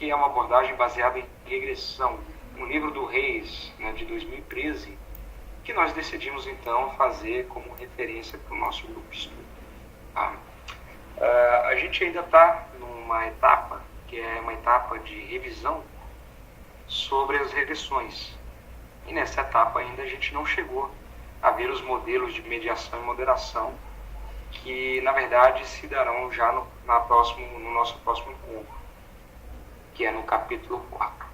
que é uma abordagem baseada em regressão, um livro do Reis, né, de 2013, que nós decidimos então fazer como referência para o nosso grupo de estudo. Tá? A gente ainda está numa etapa, que é uma etapa de revisão sobre as regressões. E nessa etapa ainda a gente não chegou a ver os modelos de mediação e moderação, que na verdade se darão já no nosso próximo encontro, que é no capítulo 4.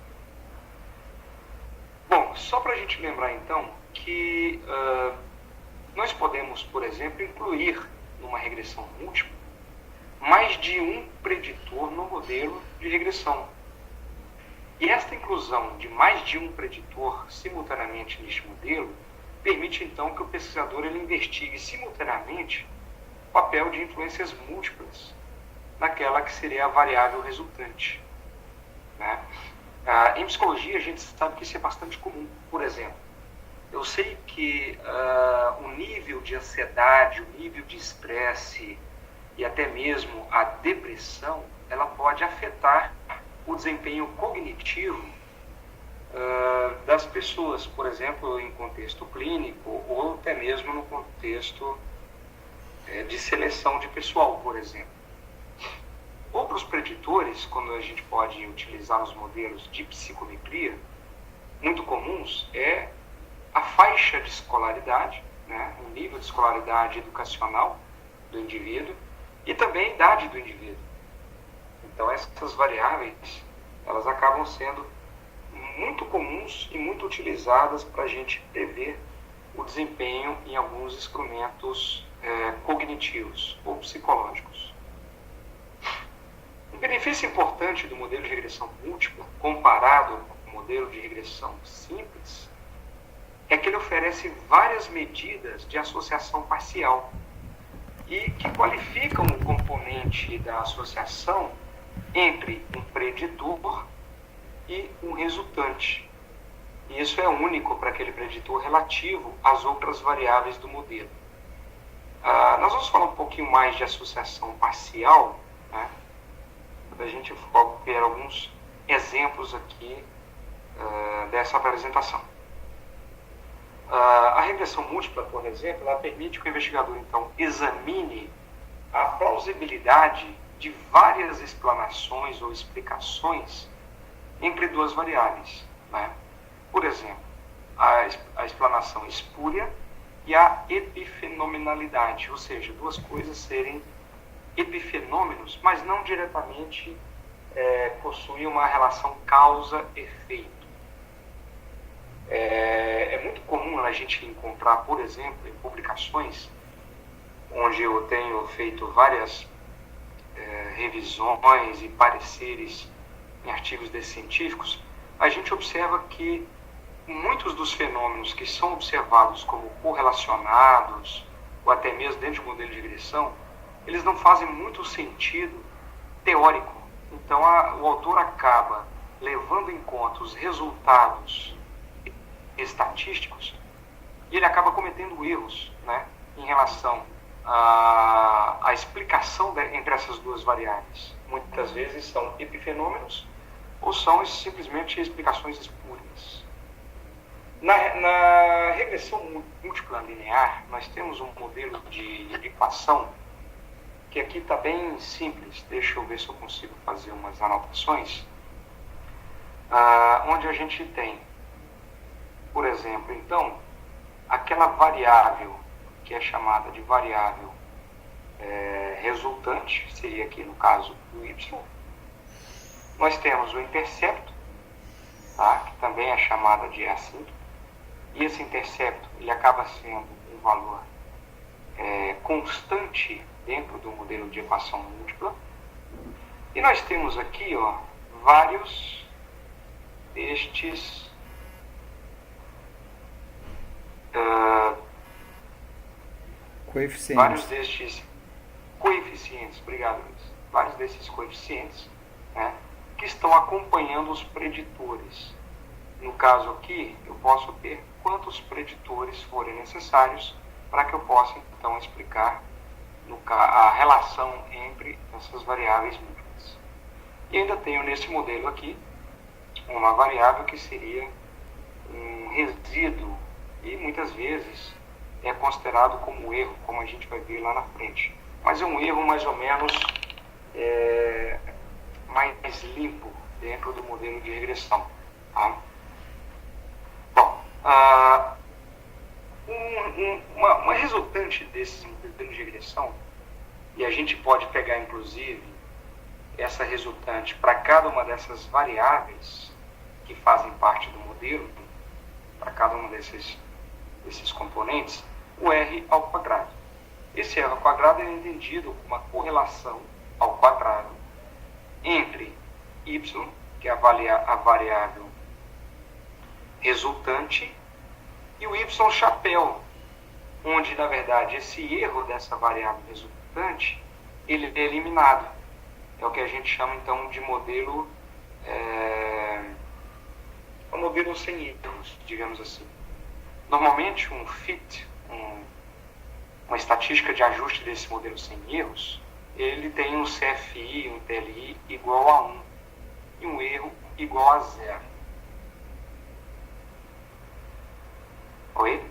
Bom, só para a gente lembrar então que nós podemos, por exemplo, incluir numa regressão múltipla mais de um preditor no modelo de regressão. E esta inclusão de mais de um preditor simultaneamente neste modelo permite então que o pesquisador ele investigue simultaneamente o papel de influências múltiplas naquela que seria a variável resultante. Né? Em psicologia a gente sabe que isso é bastante comum. Por exemplo, eu sei que o nível de ansiedade, o nível de estresse e até mesmo a depressão, ela pode afetar o desempenho cognitivo das pessoas, por exemplo, em contexto clínico ou até mesmo no contexto de seleção de pessoal, por exemplo. Outros preditores, quando a gente pode utilizar nos modelos de psicometria, muito comuns, é a faixa de escolaridade, né, o nível de escolaridade educacional do indivíduo e também a idade do indivíduo. Então essas variáveis, elas acabam sendo muito comuns e muito utilizadas para a gente prever o desempenho em alguns instrumentos cognitivos ou psicológicos. Um benefício importante do modelo de regressão múltipla, comparado com o modelo de regressão simples, é que ele oferece várias medidas de associação parcial e que qualificam o componente da associação entre um preditor e um resultante. E isso é único para aquele preditor relativo às outras variáveis do modelo. Nós vamos falar um pouquinho mais de associação parcial, né? A gente ver alguns exemplos aqui dessa apresentação. A regressão múltipla, por exemplo, ela permite que o investigador, então, examine a plausibilidade de várias explanações ou explicações entre duas variáveis. Né? Por exemplo, a explanação espúria e a epifenomenalidade, ou seja, duas coisas serem epifenômenos, mas não diretamente possuem uma relação causa-efeito. É muito comum a gente encontrar, por exemplo, em publicações, onde eu tenho feito várias revisões e pareceres em artigos desses científicos, a gente observa que muitos dos fenômenos que são observados como correlacionados, ou até mesmo dentro do modelo de regressão, eles não fazem muito sentido teórico. Então, o autor acaba levando em conta os resultados estatísticos e ele acaba cometendo erros, né, em relação à explicação entre essas duas variáveis. Muitas vezes são epifenômenos ou são simplesmente explicações espúrias. Na regressão múltipla linear, nós temos um modelo de equação que aqui está bem simples. Deixa eu ver se eu consigo fazer umas anotações. Onde a gente tem, por exemplo, então, aquela variável que é chamada de variável resultante, seria aqui no caso o y. Nós temos o intercepto, tá? Que também é chamada de assíntota, e esse intercepto ele acaba sendo um valor constante dentro do modelo de equação múltipla. E nós temos aqui vários destes coeficientes. Vários destes coeficientes, obrigado Luiz, vários desses coeficientes, né, que estão acompanhando os preditores. No caso aqui, eu posso ter quantos preditores forem necessários para que eu possa então explicar a relação entre essas variáveis múltiplas. E ainda tenho nesse modelo aqui uma variável que seria um resíduo e muitas vezes é considerado como erro, como a gente vai ver lá na frente. Mas é um erro mais ou menos mais limpo dentro do modelo de regressão. Tá? Bom, uma resultante desses modelos de regressão, e a gente pode pegar inclusive essa resultante para cada uma dessas variáveis que fazem parte do modelo, para cada um desses componentes, o R ao quadrado. Esse R ao quadrado é entendido como uma correlação ao quadrado entre y, que é a variável resultante, e o y chapéu, onde, na verdade, esse erro dessa variável resultante, ele é eliminado. É o que a gente chama, então, de modelo, um modelo sem erros, digamos assim. Normalmente, um fit, uma estatística de ajuste desse modelo sem erros, ele tem um CFI, um TLI igual a 1 e um erro igual a 0. Oi?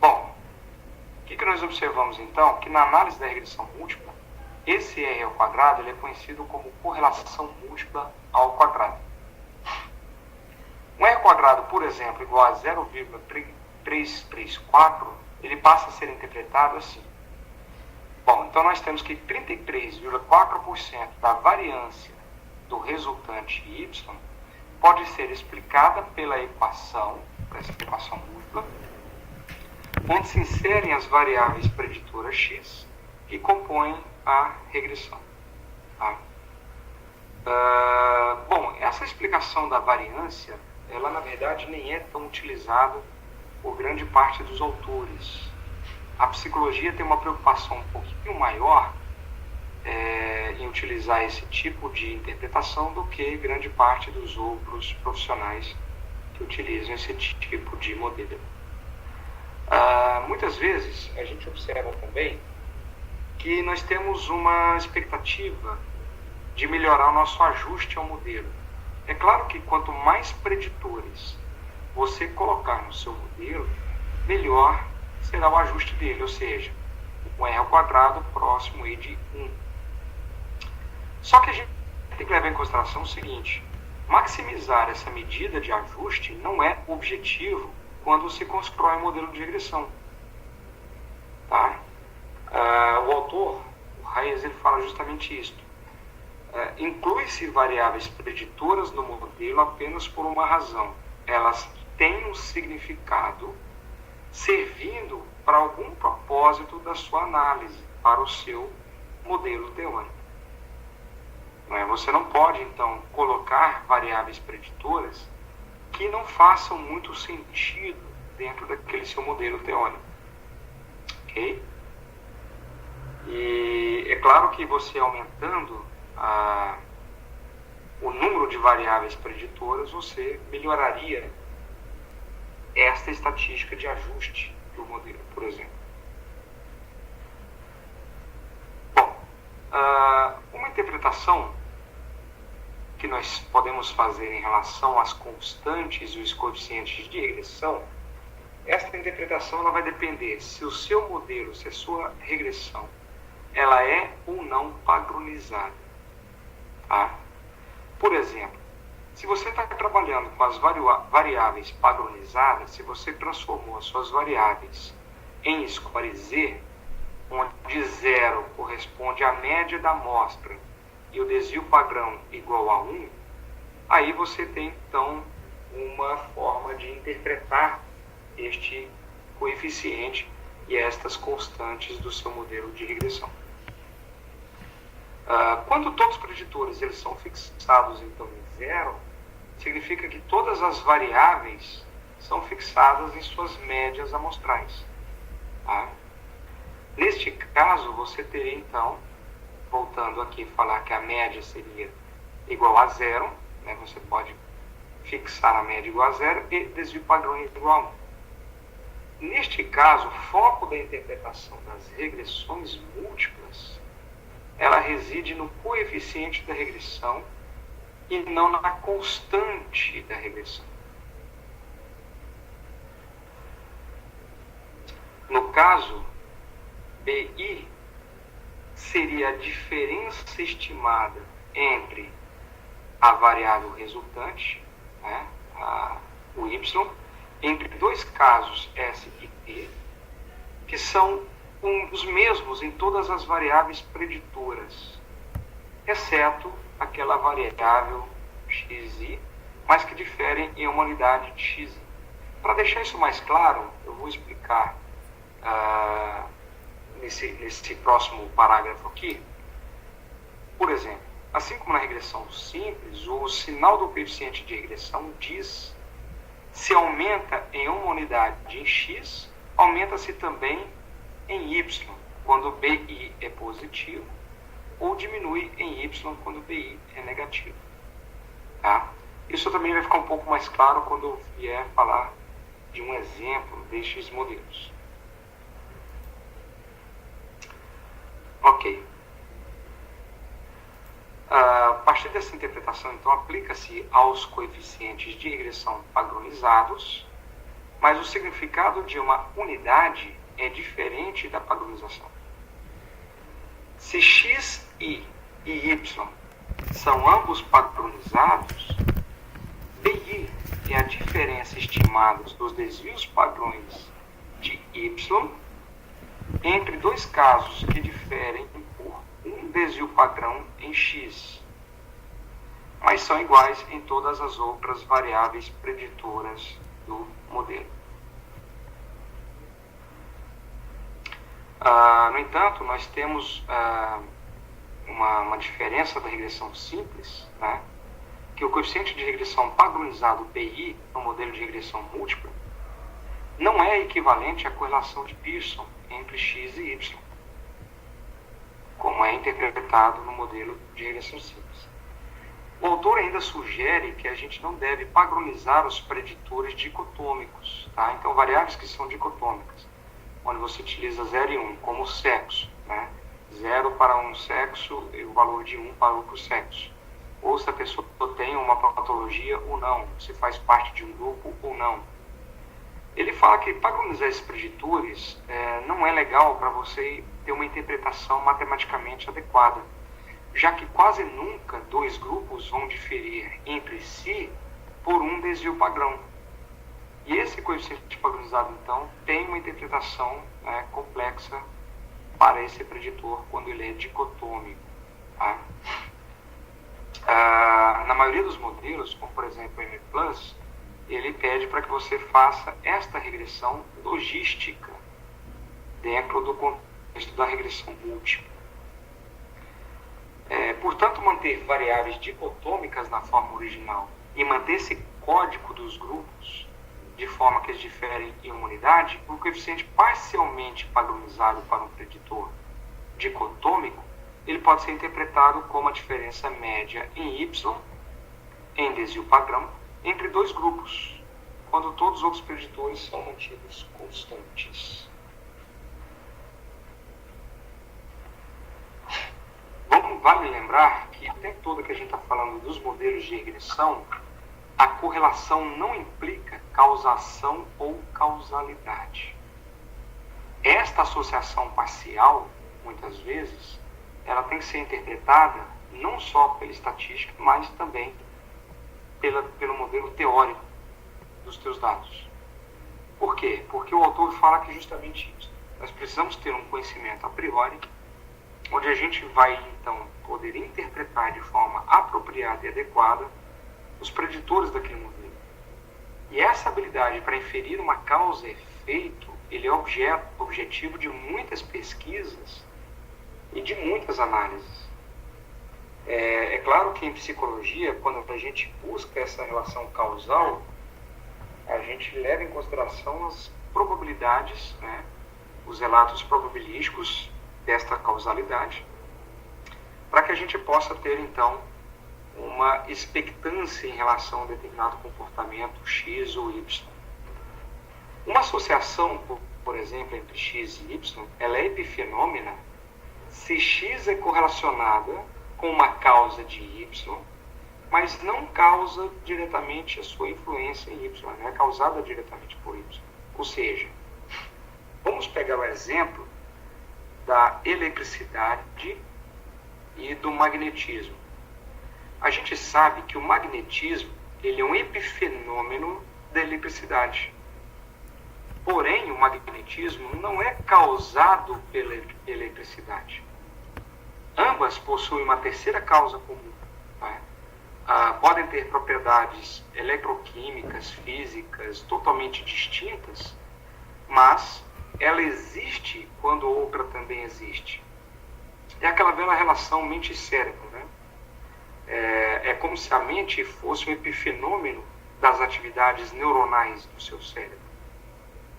Bom, o que nós observamos então? Que na análise da regressão múltipla, esse R ao quadrado ele é conhecido como correlação múltipla ao quadrado. Um R quadrado, por exemplo, igual a 0,334, ele passa a ser interpretado assim. Bom, então nós temos que 33,4% da variância do resultante y pode ser explicada pela equação, essa equação múltipla, onde se inserem as variáveis preditoras x que compõem a regressão. Tá? Bom, essa explicação da variância, ela na verdade nem é tão utilizada por grande parte dos autores. A psicologia tem uma preocupação um pouquinho maior em utilizar esse tipo de interpretação do que grande parte dos outros profissionais que utilizam esse tipo de modelo. Muitas vezes a gente observa também que nós temos uma expectativa de melhorar o nosso ajuste ao modelo. É claro que quanto mais preditores você colocar no seu modelo, melhor será o ajuste dele, ou seja, um R ao quadrado próximo aí de 1. Só que a gente tem que levar em consideração o seguinte: maximizar essa medida de ajuste não é objetivo quando se constrói um modelo de regressão. Tá? O autor, o Hayes, ele fala justamente isso. Inclui-se variáveis preditoras no modelo apenas por uma razão. Elas têm um significado servindo para algum propósito da sua análise, para o seu modelo teórico. Você não pode, então, colocar variáveis preditoras que não façam muito sentido dentro daquele seu modelo teórico. Ok? E é claro que você aumentando o número de variáveis preditoras, você melhoraria esta estatística de ajuste do modelo, por exemplo. Bom, uma interpretação que nós podemos fazer em relação às constantes e os coeficientes de regressão, esta interpretação ela vai depender se o seu modelo, se a sua regressão, ela é ou não padronizada. Tá? Por exemplo, se você está trabalhando com as variáveis padronizadas, se você transformou as suas variáveis em score Z, onde 0 corresponde à média da amostra e o desvio padrão igual a 1, aí você tem então uma forma de interpretar este coeficiente e estas constantes do seu modelo de regressão. Quando todos os preditores eles são fixados então em 0, significa que todas as variáveis são fixadas em suas médias amostrais. Tá? Neste caso, você teria então, voltando aqui, falar que a média seria igual a 0, né? Você pode fixar a média igual a 0 e desvio padrão igual a 1. Neste caso, o foco da interpretação das regressões múltiplas, ela reside no coeficiente da regressão e não na constante da regressão. No caso, BI seria a diferença estimada entre a variável resultante, né, o y, entre dois casos S e T, que são os mesmos em todas as variáveis preditoras, exceto aquela variável xi, mas que diferem em uma unidade de xi. Para deixar isso mais claro, eu vou explicar nesse próximo parágrafo aqui. Por exemplo, assim como na regressão simples, o sinal do coeficiente de regressão diz se aumenta em uma unidade em x, aumenta-se também em y, quando BI é positivo, ou diminui em y, quando BI é negativo. Tá? Isso também vai ficar um pouco mais claro quando eu vier falar de um exemplo destes modelos. Ok. A partir dessa interpretação, então, aplica-se aos coeficientes de regressão padronizados, mas o significado de uma unidade é diferente da padronização. Se x, i e y são ambos padronizados, BI é a diferença estimada dos desvios padrões de y entre dois casos que diferem por um desvio padrão em x, mas são iguais em todas as outras variáveis preditoras do modelo. No entanto, nós temos uma diferença da regressão simples, né, que o coeficiente de regressão padronizado PI, no modelo de regressão múltipla, não é equivalente à correlação de Pearson entre x e y, como é interpretado no modelo de regressão simples. O autor ainda sugere que a gente não deve padronizar os preditores dicotômicos, tá? Então, variáveis que são dicotômicas, onde você utiliza 0 e 1 como sexo, né? 0 para um sexo e o valor de 1 para outro sexo. Ou se a pessoa tem uma patologia ou não, se faz parte de um grupo ou não. Ele fala que padronizar esses preditores não é legal para você ter uma interpretação matematicamente adequada, já que quase nunca dois grupos vão diferir entre si por um desvio padrão. E esse coeficiente padronizado, então, tem uma interpretação complexa para esse preditor quando ele é dicotômico. Tá? Na maioria dos modelos, como por exemplo o M+, ele pede para que você faça esta regressão logística dentro do contexto da regressão múltipla. Portanto, manter variáveis dicotômicas na forma original e manter esse código dos grupos de forma que eles diferem em uma unidade, um coeficiente parcialmente padronizado para um preditor dicotômico, ele pode ser interpretado como a diferença média em y, em desvio padrão, entre dois grupos, quando todos os outros preditores são mantidos constantes. Vale lembrar que o tempo todo que a gente está falando dos modelos de regressão, a correlação não implica causação ou causalidade. Esta associação parcial, muitas vezes, ela tem que ser interpretada não só pela estatística, mas também pelo modelo teórico dos teus dados. Por quê? Porque o autor fala que justamente isso. Nós precisamos ter um conhecimento a priori, onde a gente vai, então, poder interpretar de forma apropriada e adequada os preditores daquele modelo. E essa habilidade para inferir uma causa e efeito, ele é objetivo de muitas pesquisas e de muitas análises. É claro que em psicologia, quando a gente busca essa relação causal, a gente leva em consideração as probabilidades, né, os relatos probabilísticos desta causalidade, para que a gente possa ter, então, uma expectância em relação a um determinado comportamento X ou Y. Uma associação, por exemplo, entre x e y, ela é epifenômena se x é correlacionada com uma causa de y, mas não causa diretamente a sua influência em y, não é causada diretamente por y. Ou seja, vamos pegar o exemplo da eletricidade e do magnetismo. A gente sabe que o magnetismo ele é um epifenômeno da eletricidade. Porém, o magnetismo não é causado pela eletricidade. Ambas possuem uma terceira causa comum. Podem ter propriedades eletroquímicas, físicas, totalmente distintas, mas ela existe quando outra também existe. É aquela velha relação mente e cérebro, né? É como se a mente fosse um epifenômeno das atividades neuronais do seu cérebro.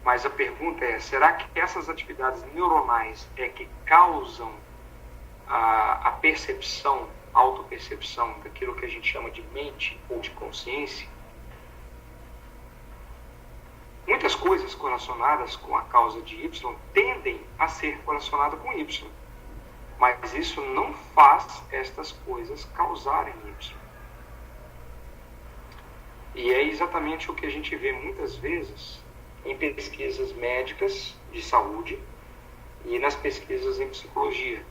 Mas a pergunta é, será que essas atividades neuronais é que causam a percepção, a autopercepção daquilo que a gente chama de mente ou de consciência? Muitas coisas correlacionadas com a causa de Y tendem a ser correlacionadas com Y. Mas isso não faz estas coisas causarem Y. E é exatamente o que a gente vê muitas vezes em pesquisas médicas de saúde e nas pesquisas em psicologia.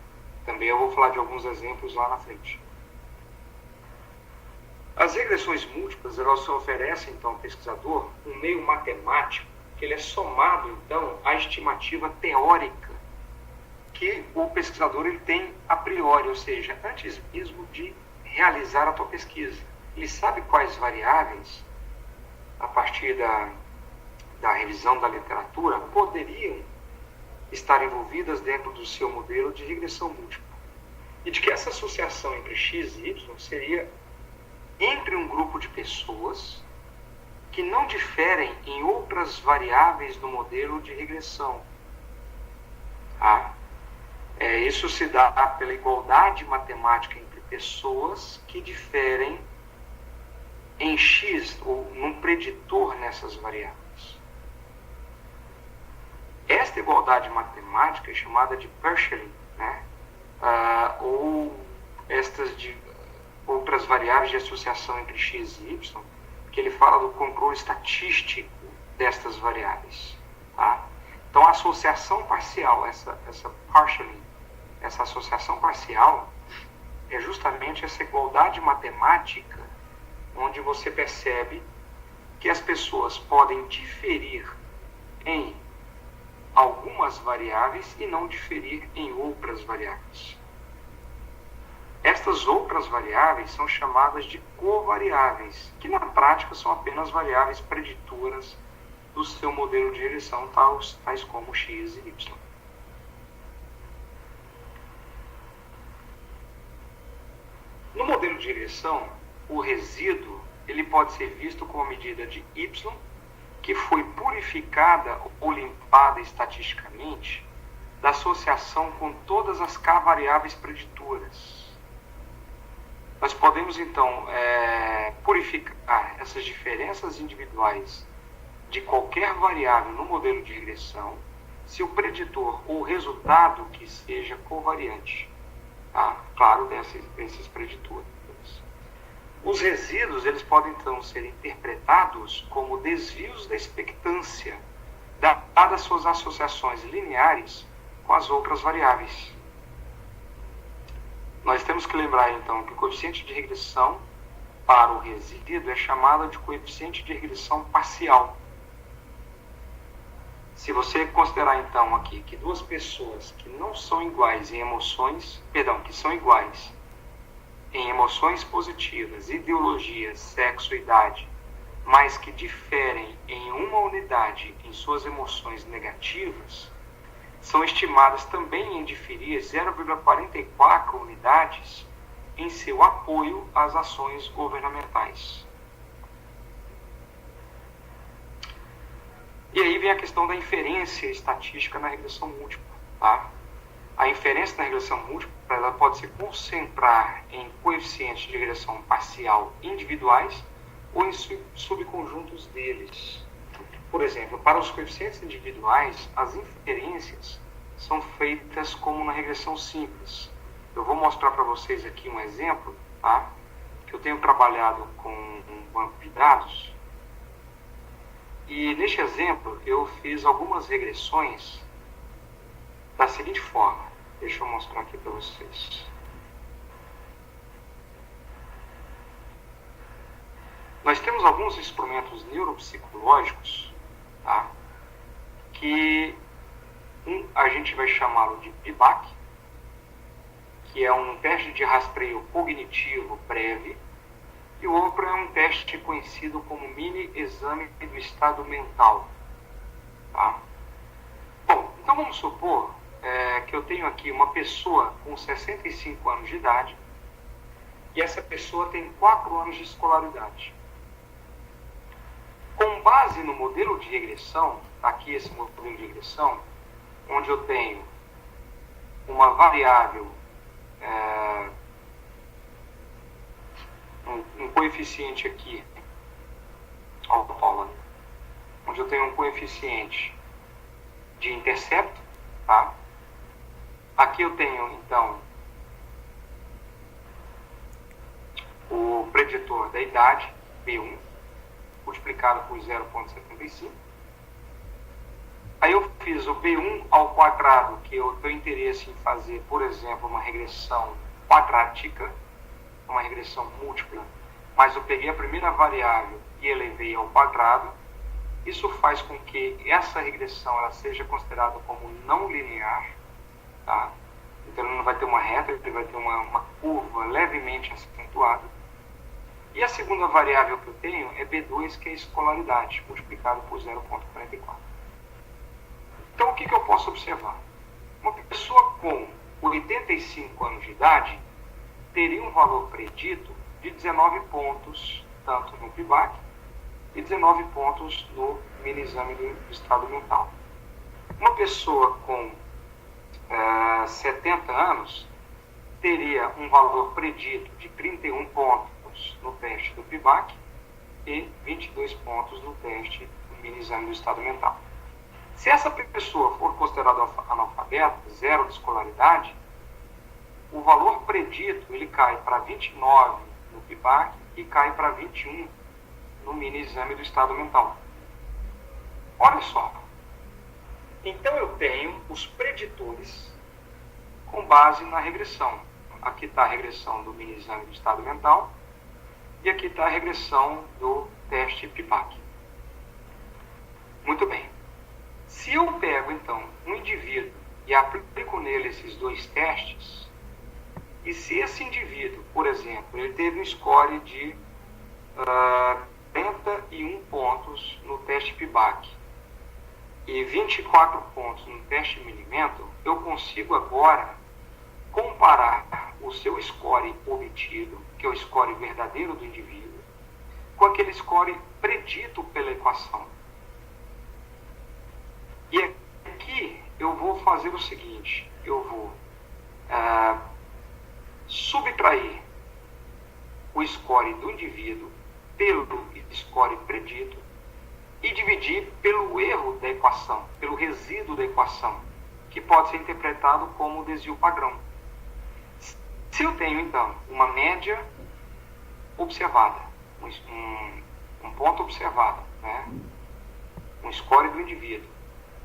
Também eu vou falar de alguns exemplos lá na frente. As regressões múltiplas, elas oferecem, então, ao pesquisador um meio matemático que ele é somado, então, à estimativa teórica que o pesquisador ele tem a priori, ou seja, antes mesmo de realizar a tua pesquisa. Ele sabe quais variáveis, a partir da revisão da literatura, poderiam estar envolvidas dentro do seu modelo de regressão múltipla. E de que essa associação entre x e y seria entre um grupo de pessoas que não diferem em outras variáveis do modelo de regressão. Isso se dá pela igualdade matemática entre pessoas que diferem em x ou num preditor nessas variáveis. Esta igualdade matemática é chamada de Pearson, né? Ou estas de outras variáveis de associação entre x e y, que ele fala do controle estatístico destas variáveis. Então, a associação parcial, essa partially, essa associação parcial é justamente essa igualdade matemática onde você percebe que as pessoas podem diferir em algumas variáveis e não diferir em outras variáveis. Estas outras variáveis são chamadas de covariáveis, que na prática são apenas variáveis preditoras do seu modelo de regressão, tais como x e y. No modelo de regressão, o resíduo ele pode ser visto como a medida de y, que foi purificada ou limpada estatisticamente da associação com todas as k variáveis preditoras. Nós podemos, então, purificar essas diferenças individuais de qualquer variável no modelo de regressão se o preditor ou o resultado que seja covariante. Claro, desses preditores. Os resíduos eles podem, então, ser interpretados como desvios da expectância, dadas suas associações lineares com as outras variáveis. Nós temos que lembrar, então, que o coeficiente de regressão para o resíduo é chamado de coeficiente de regressão parcial. Se você considerar, então, aqui que duas pessoas que não são iguais em emoções, que são iguais em emoções positivas, ideologia, sexo, idade, mas que diferem em uma unidade em suas emoções negativas, são estimadas também em diferir 0,44 unidades em seu apoio às ações governamentais. E aí vem a questão da inferência estatística na regressão múltipla. A inferência na regressão múltipla ela pode se concentrar em coeficientes de regressão parcial individuais ou em subconjuntos deles. por exemplo, para os coeficientes individuais, as inferências são feitas como na regressão simples. Eu vou mostrar para vocês aqui um exemplo, tá? Que eu tenho trabalhado com um banco de dados. E neste exemplo, eu fiz algumas regressões da seguinte forma. Deixa eu mostrar aqui para vocês. Nós temos alguns instrumentos neuropsicológicos, tá? Que a gente vai chamá-lo de PIBAC, que é um teste de rastreio cognitivo breve, e o outro é um teste conhecido como mini exame do estado mental. Tá? Bom, então vamos supor que eu tenho aqui uma pessoa com 65 anos de idade e essa pessoa tem 4 anos de escolaridade. Com base no modelo de regressão, aqui esse modelo de regressão, onde eu tenho uma variável, um coeficiente aqui, onde eu tenho um coeficiente de intercepto, tá? Aqui eu tenho, então, o preditor da idade, B1, multiplicado por 0,75. Aí eu fiz o B1 ao quadrado, que eu tenho interesse em fazer, por exemplo, uma regressão quadrática, uma regressão múltipla, mas eu peguei a primeira variável e elevei ao quadrado. Isso faz com que essa regressão ela seja considerada como não linear, tá? Então ele não vai ter uma reta, ele vai ter uma curva levemente acentuada. E a segunda variável que eu tenho é B2, que é a escolaridade, multiplicado por 0,44. Então o que eu posso observar? Uma pessoa com 85 anos de idade teria um valor predito de 19 pontos, tanto no PIBAC, e 19 pontos no mini exame do estado mental. Uma pessoa com 70 anos teria um valor predito de 31 pontos no teste do PIBAC e 22 pontos no teste do mini exame do estado mental. Se essa pessoa for considerada analfabeta, zero de escolaridade, o valor predito ele cai para 29 no PIBAC e cai para 21 no mini exame do estado mental. Olha só. Então eu tenho os preditores com base na regressão. Aqui está a regressão do mini exame do estado mental e aqui está a regressão do teste PIBAC. Muito bem. Se eu pego, então, um indivíduo e aplico nele esses dois testes, e se esse indivíduo, por exemplo, ele teve um score de 41 pontos no teste PIBAC e 24 pontos no teste Minimental, eu consigo agora comparar o seu score obtido, que é o score verdadeiro do indivíduo, com aquele score predito pela equação. E aqui eu vou fazer o seguinte, eu vou subtrair o score do indivíduo pelo score predito e dividir pelo erro da equação, pelo resíduo da equação, que pode ser interpretado como desvio padrão. Se eu tenho, então, uma média observada, um ponto observado, né? Um score do indivíduo,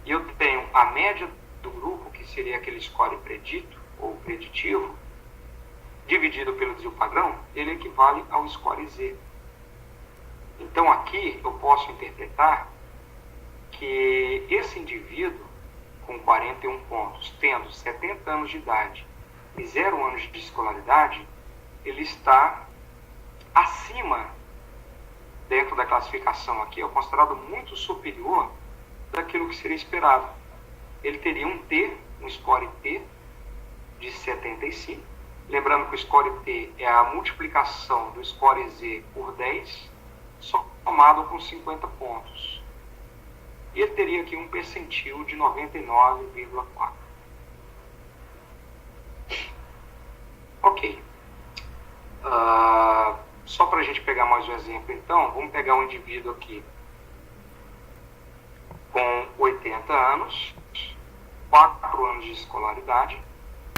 e eu tenho a média do grupo, que seria aquele score predito ou preditivo, dividido pelo desvio padrão, ele equivale ao score Z. Então aqui eu posso interpretar que esse indivíduo com 41 pontos, tendo 70 anos de idade e 0 anos de escolaridade, ele está acima, dentro da classificação aqui, é considerado muito superior daquilo que seria esperado. Ele teria um T, um score T de 75. Lembrando que o score T é a multiplicação do score Z por 10, somado com 50 pontos. E ele teria aqui um percentil de 99,4. Ok. Só para a gente pegar mais um exemplo, então, vamos pegar um indivíduo aqui 40 anos, 4 anos de escolaridade.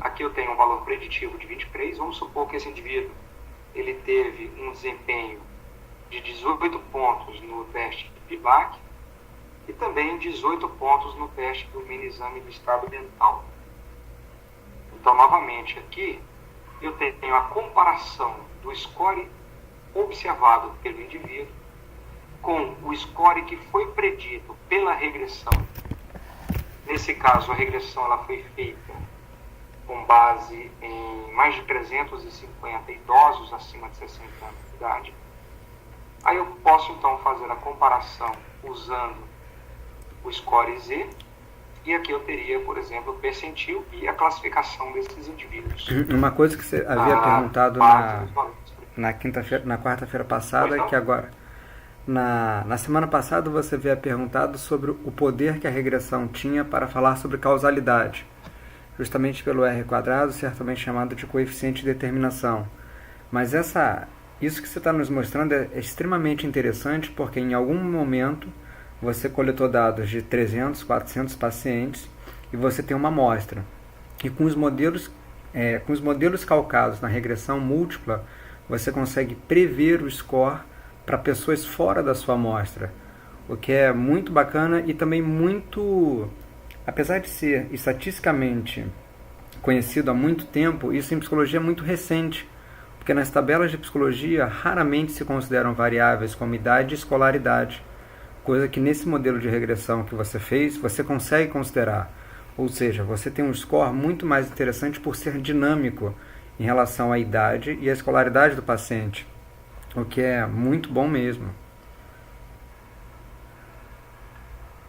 Aqui eu tenho um valor preditivo de 23. Vamos supor que esse indivíduo ele teve um desempenho de 18 pontos no teste de PIBAC e também 18 pontos no teste do mini exame do estado mental. Então, novamente, aqui eu tenho a comparação do score observado pelo indivíduo com o score que foi predito pela regressão. Nesse caso, a regressão ela foi feita com base em mais de 350 idosos acima de 60 anos de idade. Aí eu posso, então, fazer a comparação usando o score Z, e aqui eu teria, por exemplo, o percentil e a classificação desses indivíduos. Uma coisa que você havia perguntado na quarta-feira passada, que agora, na semana passada você havia perguntado sobre o poder que a regressão tinha para falar sobre causalidade, justamente pelo R², certamente chamado de coeficiente de determinação. Mas isso que você está nos mostrando é extremamente interessante, porque em algum momento você coletou dados de 300, 400 pacientes e você tem uma amostra. E com os modelos calcados na regressão múltipla, você consegue prever o score para pessoas fora da sua amostra, o que é muito bacana e também muito, apesar de ser estatisticamente conhecido há muito tempo, isso em psicologia é muito recente, porque nas tabelas de psicologia raramente se consideram variáveis como idade e escolaridade, coisa que nesse modelo de regressão que você fez, você consegue considerar. Ou seja, você tem um score muito mais interessante por ser dinâmico em relação à idade e à escolaridade do paciente, o que é muito bom mesmo.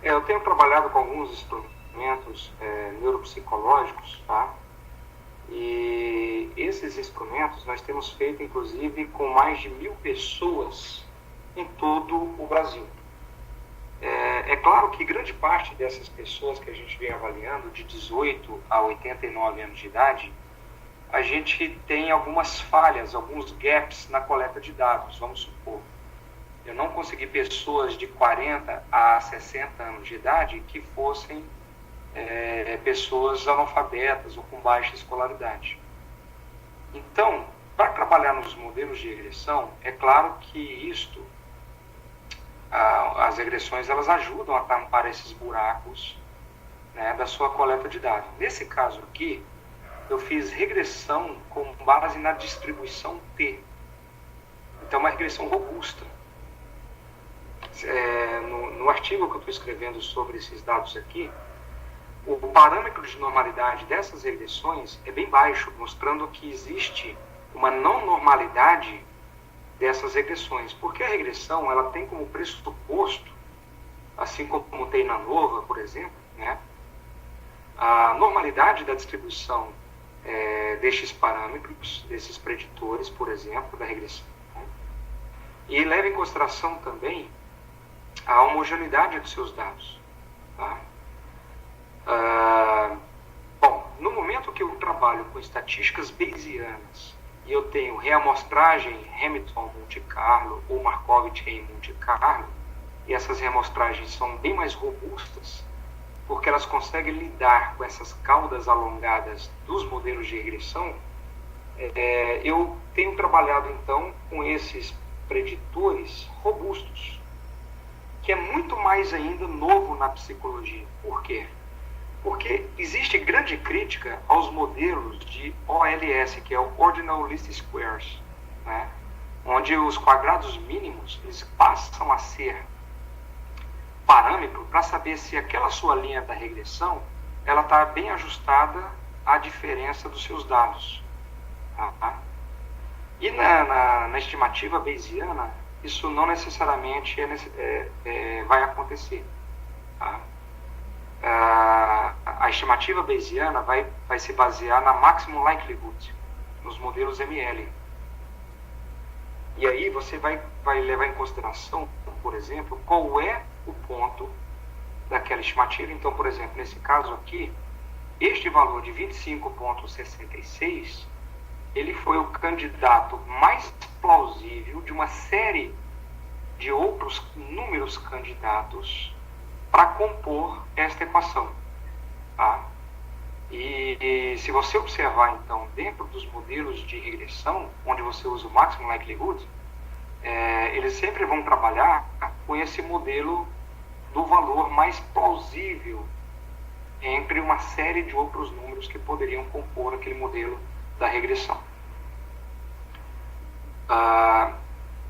Eu tenho trabalhado com alguns instrumentos neuropsicológicos, tá? E esses instrumentos nós temos feito, inclusive, com mais de 1.000 pessoas em todo o Brasil. É claro que grande parte dessas pessoas que a gente vem avaliando, de 18 a 89 anos de idade, a gente tem algumas falhas, alguns gaps na coleta de dados. Vamos supor, eu não consegui pessoas de 40 a 60 anos de idade que fossem pessoas analfabetas ou com baixa escolaridade. Então, para trabalhar nos modelos de regressão, é claro que as regressões elas ajudam a tampar esses buracos, né, da sua coleta de dados. Nesse caso aqui, eu fiz regressão com base na distribuição T. Então, uma regressão robusta. No artigo que eu estou escrevendo sobre esses dados aqui, o parâmetro de normalidade dessas regressões é bem baixo, mostrando que existe uma não normalidade dessas regressões, porque a regressão ela tem como pressuposto, assim como tem na NOVA, por exemplo, né, a normalidade da distribuição destes parâmetros, desses preditores, por exemplo, da regressão, né, e leva em consideração também a homogeneidade dos seus dados. Tá? Bom, no momento que eu trabalho com estatísticas bayesianas e eu tenho reamostragem Hamilton Monte Carlo ou Markowitz Monte Carlo, e essas reamostragens são bem mais robustas, porque elas conseguem lidar com essas caudas alongadas dos modelos de regressão, eu tenho trabalhado então com esses preditores robustos, que é muito mais ainda novo na psicologia. Por quê? Porque existe grande crítica aos modelos de OLS, que é o Ordinal Least Squares, né? Onde os quadrados mínimos eles passam a ser parâmetro para saber se aquela sua linha da regressão ela está bem ajustada à diferença dos seus dados. Tá? E na estimativa bayesiana, isso não necessariamente vai acontecer. Tá? A estimativa bayesiana vai se basear na maximum likelihood, nos modelos ML. E aí você vai levar em consideração, por exemplo, qual é o ponto daquela estimativa. Então, por exemplo, nesse caso aqui, este valor de 25,66, ele foi o candidato mais plausível de uma série de outros números candidatos para compor esta equação. Tá? E se você observar, então, dentro dos modelos de regressão, onde você usa o Maximum Likelihood, eles sempre vão trabalhar com esse modelo do valor mais plausível entre uma série de outros números que poderiam compor aquele modelo da regressão.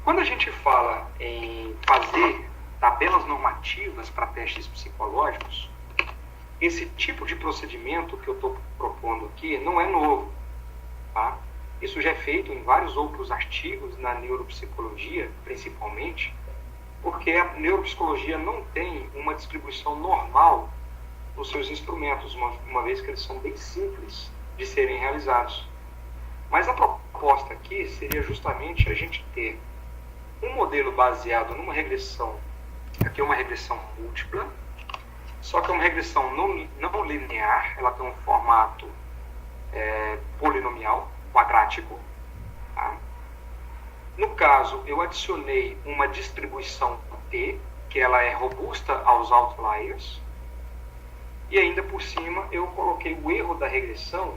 Quando a gente fala em fazer tabelas normativas para testes psicológicos, esse tipo de procedimento que eu estou propondo aqui não é novo. Tá? Isso já é feito em vários outros artigos na neuropsicologia, principalmente, porque a neuropsicologia não tem uma distribuição normal nos seus instrumentos, uma vez que eles são bem simples de serem realizados. Mas a proposta aqui seria justamente a gente ter um modelo baseado numa regressão, aqui é uma regressão múltipla, só que é uma regressão não linear, ela tem um formato polinomial, quadrático. Tá? No caso, eu adicionei uma distribuição T, que ela é robusta aos outliers, e ainda por cima eu coloquei o erro da regressão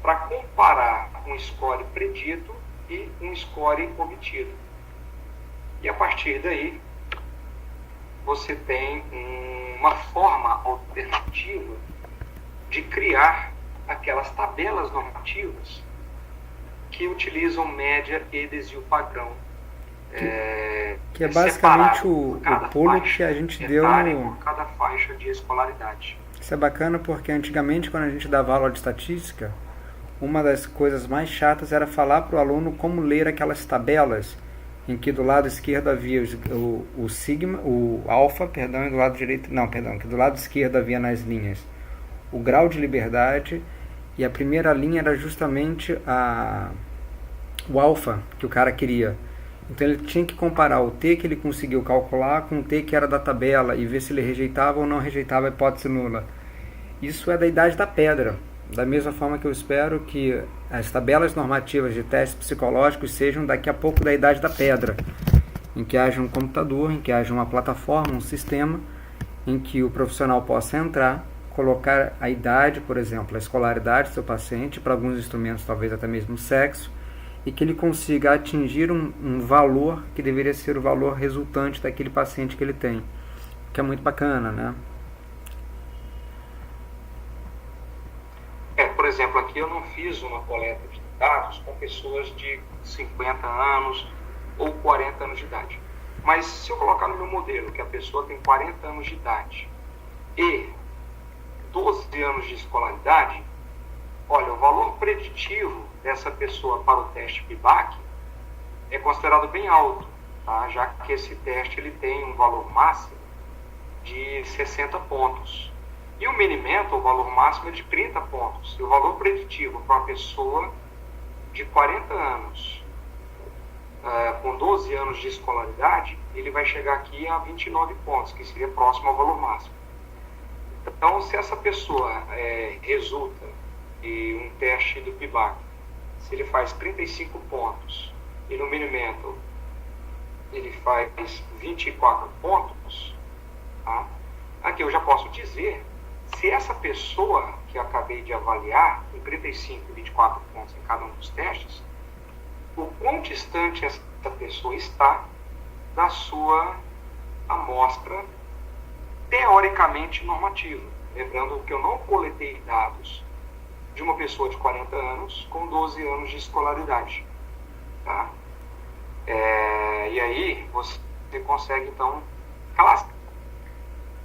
para comparar um score predito e um score obtido. E a partir daí, você tem uma forma alternativa de criar aquelas tabelas normativas que utilizam média e desvio padrão. Que é basicamente o pulo que a gente deu por cada faixa de escolaridade. Isso é bacana porque antigamente, quando a gente dava aula de estatística, uma das coisas mais chatas era falar para o aluno como ler aquelas tabelas em que do lado esquerdo havia o sigma, o alfa, perdão, e do lado direito, não, perdão, que do lado esquerdo havia nas linhas o grau de liberdade, e a primeira linha era justamente o alfa que o cara queria. Então ele tinha que comparar o T que ele conseguiu calcular com o T que era da tabela e ver se ele rejeitava ou não rejeitava a hipótese nula. Isso é da idade da pedra. Da mesma forma que eu espero que as tabelas normativas de testes psicológicos sejam daqui a pouco da idade da pedra, em que haja um computador, em que haja uma plataforma, um sistema, em que o profissional possa entrar, colocar a idade, por exemplo, a escolaridade do seu paciente, para alguns instrumentos talvez até mesmo o sexo, e que ele consiga atingir um valor que deveria ser o valor resultante daquele paciente que ele tem, que é muito bacana, né? Por exemplo, aqui eu não fiz uma coleta de dados com pessoas de 50 anos ou 40 anos de idade. Mas se eu colocar no meu modelo que a pessoa tem 40 anos de idade e 12 anos de escolaridade, olha, o valor preditivo dessa pessoa para o teste PIBAC é considerado bem alto, tá? Já que esse teste ele tem um valor máximo de 60 pontos. E o Minimental, o valor máximo é de 30 pontos. E o valor preditivo para uma pessoa de 40 anos, com 12 anos de escolaridade, ele vai chegar aqui a 29 pontos, que seria próximo ao valor máximo. Então, se essa pessoa resulta em um teste do PIBAC, se ele faz 35 pontos e no Minimental ele faz 24 pontos, tá? Aqui eu já posso dizer se essa pessoa que eu acabei de avaliar, com 35 e 24 pontos em cada um dos testes, o quão distante essa pessoa está da sua amostra teoricamente normativa. Lembrando que eu não coletei dados de uma pessoa de 40 anos com 12 anos de escolaridade. Tá? E aí você consegue, então,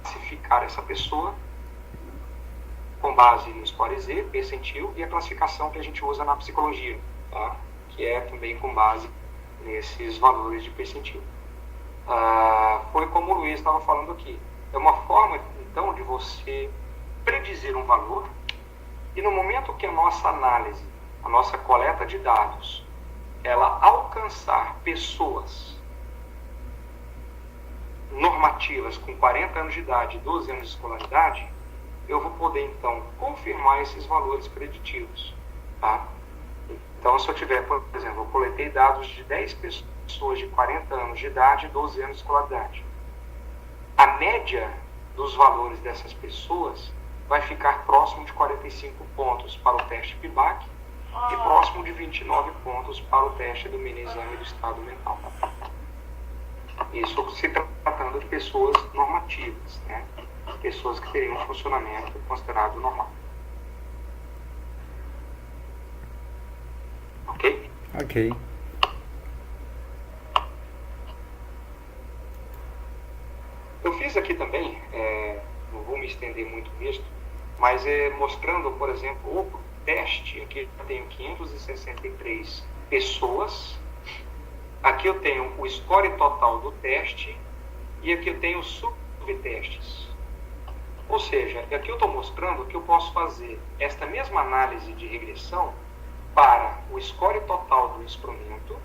classificar essa pessoa com base no Score Z, percentil e a classificação que a gente usa na psicologia, tá? Que é também com base nesses valores de percentil. Foi como o Luiz estava falando aqui. É uma forma, então, de você predizer um valor e no momento que a nossa análise, a nossa coleta de dados, ela alcançar pessoas normativas com 40 anos de idade e 12 anos de escolaridade, eu vou poder, então, confirmar esses valores preditivos. Tá? Então, se eu tiver, por exemplo, eu coletei dados de 10 pessoas de 40 anos de idade e 12 anos de escolaridade. a média dos valores dessas pessoas vai ficar próximo de 45 pontos para o teste PIBAC e próximo de 29 pontos para o teste do mini exame do estado mental. Isso se tratando de pessoas normativas, né? Pessoas que teriam um funcionamento considerado normal. Ok? Ok. Eu fiz aqui também, não vou me estender muito nisso, mas mostrando, por exemplo, o teste. Aqui eu tenho 563 pessoas. Aqui eu tenho o score total do teste e aqui eu tenho subtestes. Ou seja, aqui eu estou mostrando que eu posso fazer esta mesma análise de regressão para o score total do instrumento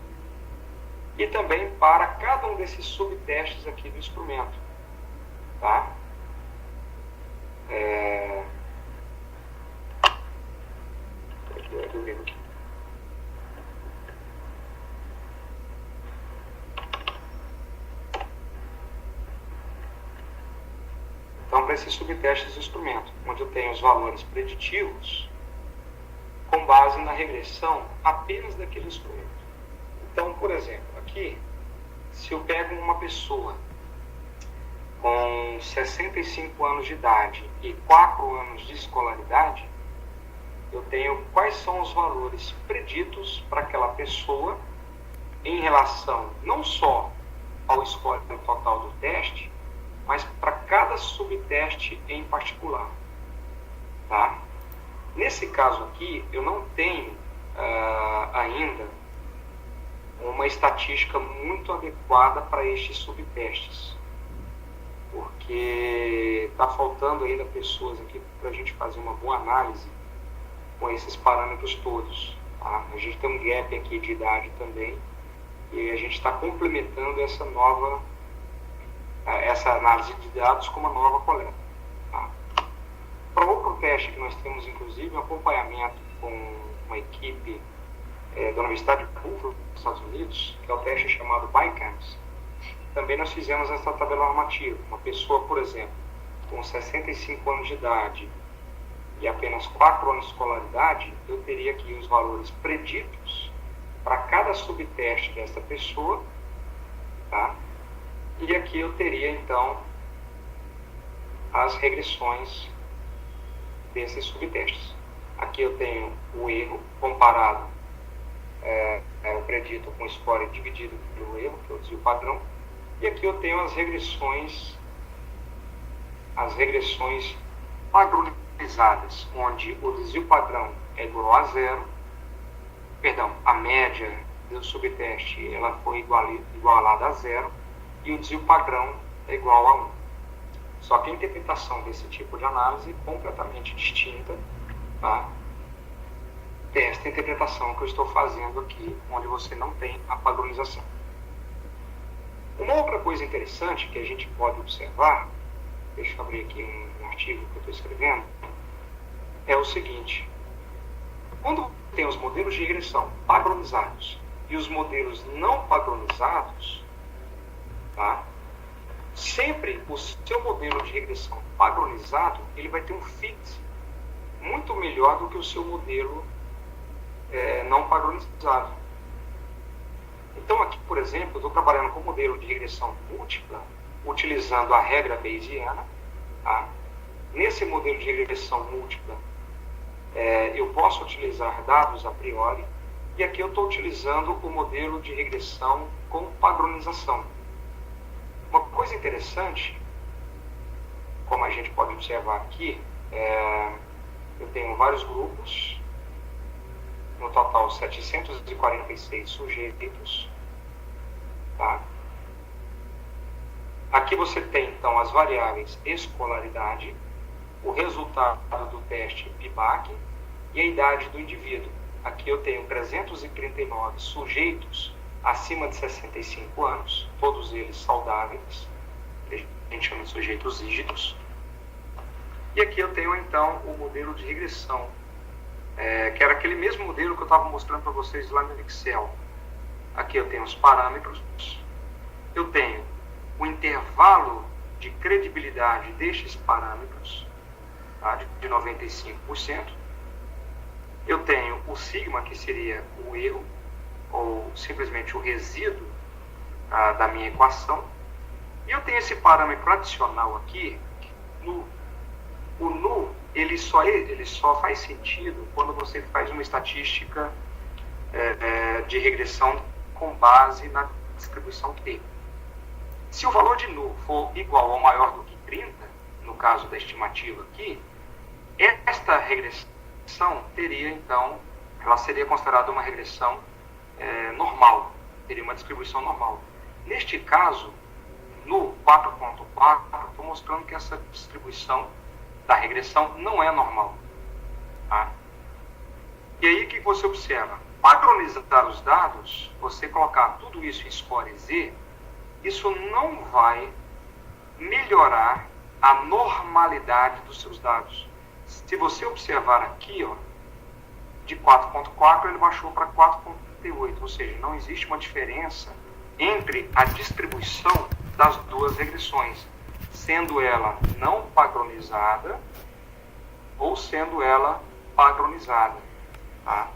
e também para cada um desses subtestes aqui do instrumento. Tá? Então, para esses subtestes do instrumento, onde eu tenho os valores preditivos com base na regressão apenas daquele instrumento. Então, por exemplo, aqui, se eu pego uma pessoa com 65 anos de idade e 4 anos de escolaridade, eu tenho quais são os valores preditos para aquela pessoa em relação não só ao score total do teste, mas para cada subteste em particular. Tá? Nesse caso aqui, eu não tenho ainda uma estatística muito adequada para estes subtestes, porque está faltando ainda pessoas aqui para a gente fazer uma boa análise com esses parâmetros todos. Tá? A gente tem um gap aqui de idade também, e a gente está complementando essa análise de dados com uma nova coleta. Tá? Para outro teste que nós temos, inclusive, um acompanhamento com uma equipe da Universidade de Buffalo, nos Estados Unidos, que é o teste chamado BICAMS. Também nós fizemos essa tabela normativa. Uma pessoa, por exemplo, com 65 anos de idade e apenas 4 anos de escolaridade, eu teria aqui os valores preditos para cada subteste dessa pessoa, tá? E aqui eu teria, então, as regressões desses subtestes. Aqui eu tenho o erro comparado, o predito com o score dividido pelo erro, que é o desvio padrão. E aqui eu tenho as regressões padronizadas, onde o desvio padrão é igual a zero, a média do subteste ela foi igualada a zero, e o desvio padrão é igual a 1. Só que a interpretação desse tipo de análise é completamente distinta, tá, desta interpretação que eu estou fazendo aqui, onde você não tem a padronização. Uma outra coisa interessante que a gente pode observar, deixa eu abrir aqui um artigo que eu estou escrevendo, é o seguinte: quando tem os modelos de regressão padronizados e os modelos não padronizados, tá? Sempre o seu modelo de regressão padronizado ele vai ter um fit muito melhor do que o seu modelo não padronizado. Então aqui, por exemplo, eu estou trabalhando com o modelo de regressão múltipla, utilizando a regra bayesiana. Tá? Nesse modelo de regressão múltipla, eu posso utilizar dados a priori, e aqui eu estou utilizando o modelo de regressão com padronização. Uma coisa interessante, como a gente pode observar aqui, eu tenho vários grupos, no total 746 sujeitos. Tá? Aqui você tem, então, as variáveis escolaridade, o resultado do teste PIBAC e a idade do indivíduo. Aqui eu tenho 339 sujeitos acima de 65 anos, todos eles saudáveis, a gente chama de sujeitos rígidos. E aqui eu tenho, então, o modelo de regressão, que era aquele mesmo modelo que eu estava mostrando para vocês lá no Excel. Aqui eu tenho os parâmetros, eu tenho o intervalo de credibilidade destes parâmetros, tá, de 95%. Eu tenho o sigma, que seria o erro, ou simplesmente o resíduo da minha equação. E eu tenho esse parâmetro adicional aqui, nu. O nu, ele só faz sentido quando você faz uma estatística de regressão com base na distribuição T. Se o valor de nu for igual ou maior do que 30, no caso da estimativa aqui, esta regressão teria, então, ela seria considerada uma regressão normal, teria uma distribuição normal. Neste caso, no 4.4, estou mostrando que essa distribuição da regressão não é normal. Tá? E aí o que você observa? Padronizar os dados, você colocar tudo isso em score Z, isso não vai melhorar a normalidade dos seus dados. Se você observar aqui, ó, de 4.4 ele baixou para 4.38, ou seja, não existe uma diferença entre a distribuição das duas regressões, sendo ela não padronizada ou sendo ela padronizada. Tá?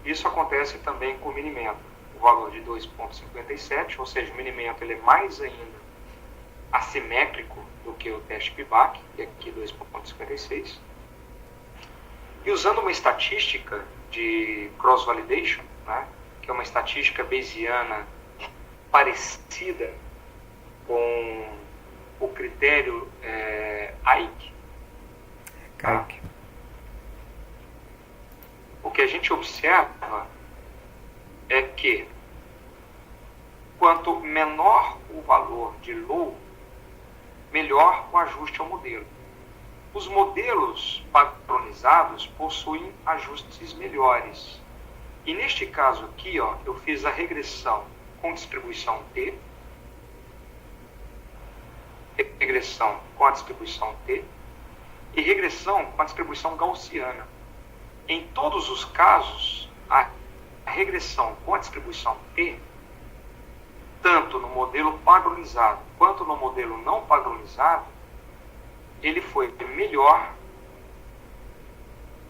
Isso acontece também com o minimento, o valor de 2.57, ou seja, o minimento ele é mais ainda assimétrico do que o teste PIBAC, que é aqui 2.56. E usando uma estatística de cross-validation, né, que é uma estatística bayesiana parecida com o critério AIC. Tá? O que a gente observa é que quanto menor o valor de low, melhor o ajuste ao modelo. Os modelos padronizados possuem ajustes melhores. E neste caso aqui, ó, eu fiz a regressão com distribuição T, regressão com a distribuição T e regressão com a distribuição gaussiana. Em todos os casos, a regressão com a distribuição T, tanto no modelo padronizado quanto no modelo não padronizado, ele foi melhor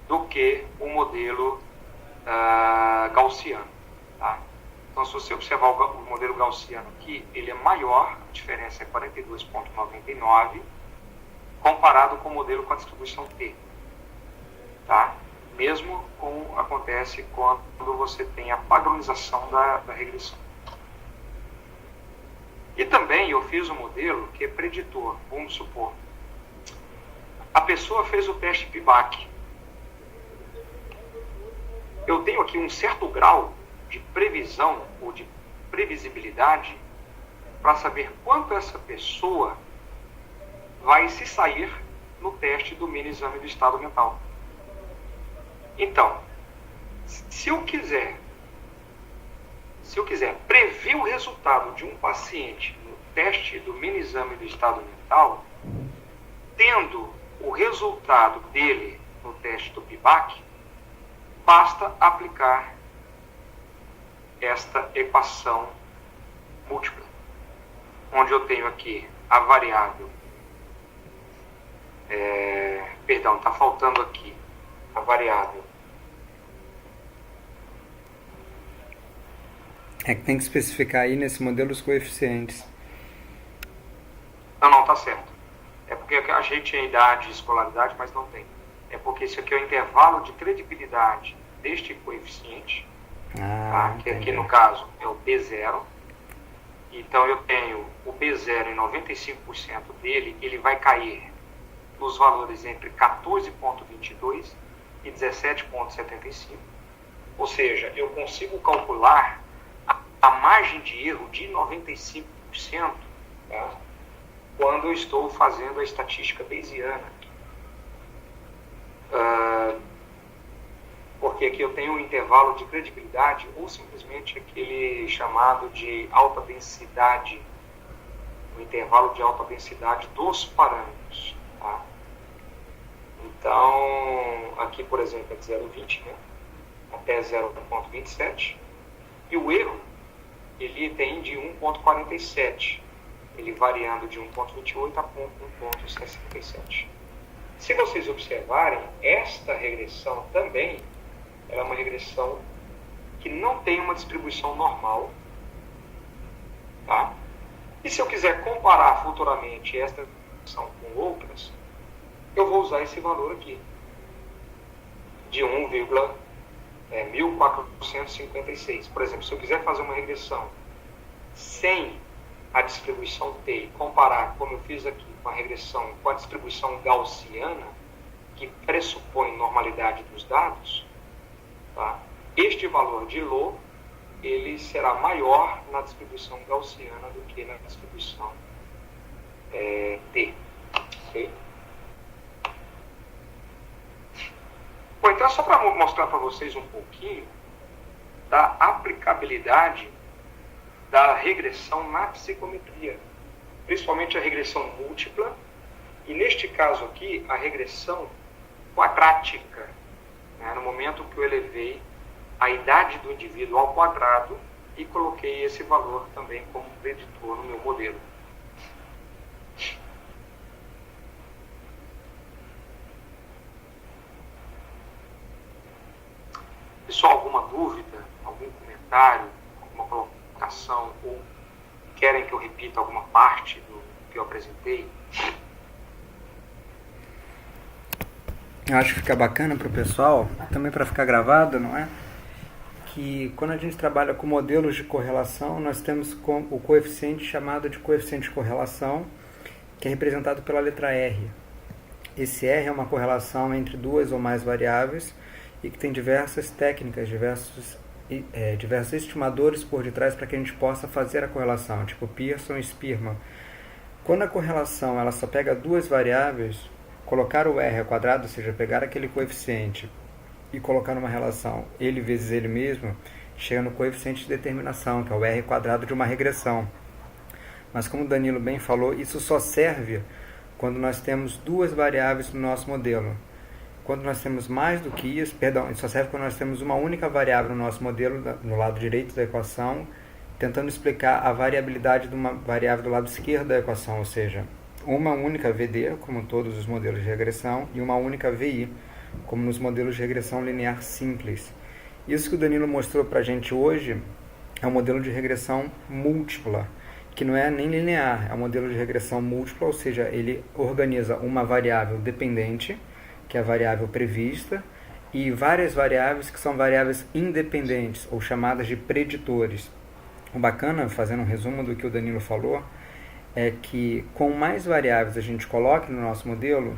do que o modelo gaussiano. Tá? Então, se você observar o modelo gaussiano aqui, ele é maior, a diferença é 42,99, comparado com o modelo com a distribuição T. Tá? Mesmo como acontece quando você tem a padronização da regressão. E também eu fiz um modelo que é preditor. Vamos supor, a pessoa fez o teste PIBAC. Eu tenho aqui um certo grau de previsão ou de previsibilidade para saber quanto essa pessoa vai se sair no teste do mini exame do estado mental. Então, se eu quiser prever o resultado de um paciente no teste do mini exame do estado mental, tendo o resultado dele no teste do PIBAC, basta aplicar esta equação múltipla, onde eu tenho aqui a variável, está faltando aqui a variável. É que tem que especificar aí nesse modelo os coeficientes. Não, tá certo. É porque a gente tem idade e escolaridade, mas não tem. É porque isso aqui é o intervalo de credibilidade deste coeficiente, tá? Que aqui no caso é o B0. Então eu tenho o B0 em 95% dele, ele vai cair nos valores entre 14,22 e 17,75. Ou seja, eu consigo calcular a margem de erro de 95%, tá? Quando eu estou fazendo a estatística bayesiana. Porque aqui eu tenho um intervalo de credibilidade ou simplesmente aquele chamado de alta densidade, o intervalo de alta densidade dos parâmetros. Tá? Então, aqui, por exemplo, é de 0,20, né? Até 0,27. E o erro, ele tem de 1,47. ele variando de 1,28 a 1,67. Se vocês observarem, esta regressão também é uma regressão que não tem uma distribuição normal. Tá? E se eu quiser comparar futuramente esta regressão com outras, eu vou usar esse valor aqui, de 1,1456. Por exemplo, se eu quiser fazer uma regressão sem a distribuição T e comparar, como eu fiz aqui, com a regressão com a distribuição gaussiana, que pressupõe normalidade dos dados, tá? Este valor de Lô, ele será maior na distribuição gaussiana do que na distribuição T. Okay? Bom, então só para mostrar para vocês um pouquinho da aplicabilidade da regressão na psicometria, principalmente a regressão múltipla, e neste caso aqui, a regressão quadrática, né, no momento que eu elevei a idade do indivíduo ao quadrado e coloquei esse valor também como preditor no meu modelo. Pessoal, alguma dúvida, algum comentário, alguma colocação, ou querem que eu repita alguma parte do que eu apresentei? Eu acho que fica bacana para o pessoal, também para ficar gravado, não é? Que quando a gente trabalha com modelos de correlação, nós temos o coeficiente chamado de coeficiente de correlação, que é representado pela letra R. Esse R é uma correlação entre duas ou mais variáveis e que tem diversas técnicas, diversos estimadores por detrás para que a gente possa fazer a correlação, tipo Pearson e Spearman. Quando a correlação ela só pega duas variáveis, colocar o R ao quadrado, ou seja, pegar aquele coeficiente e colocar numa relação ele vezes ele mesmo, chega no coeficiente de determinação, que é o R quadrado de uma regressão. Mas como o Danilo bem falou, isso só serve quando nós temos duas variáveis no nosso modelo. Quando nós temos mais do que isso, isso só serve quando nós temos uma única variável no nosso modelo, no lado direito da equação, tentando explicar a variabilidade de uma variável do lado esquerdo da equação, ou seja, uma única VD, como todos os modelos de regressão, e uma única VI, como nos modelos de regressão linear simples. Isso que o Danilo mostrou para a gente hoje é um modelo de regressão múltipla, que não é nem linear, é um modelo de regressão múltipla, ou seja, ele organiza uma variável dependente, que é a variável prevista, e várias variáveis que são variáveis independentes, ou chamadas de preditores. O bacana, fazendo um resumo do que o Danilo falou, é que com mais variáveis a gente coloca no nosso modelo,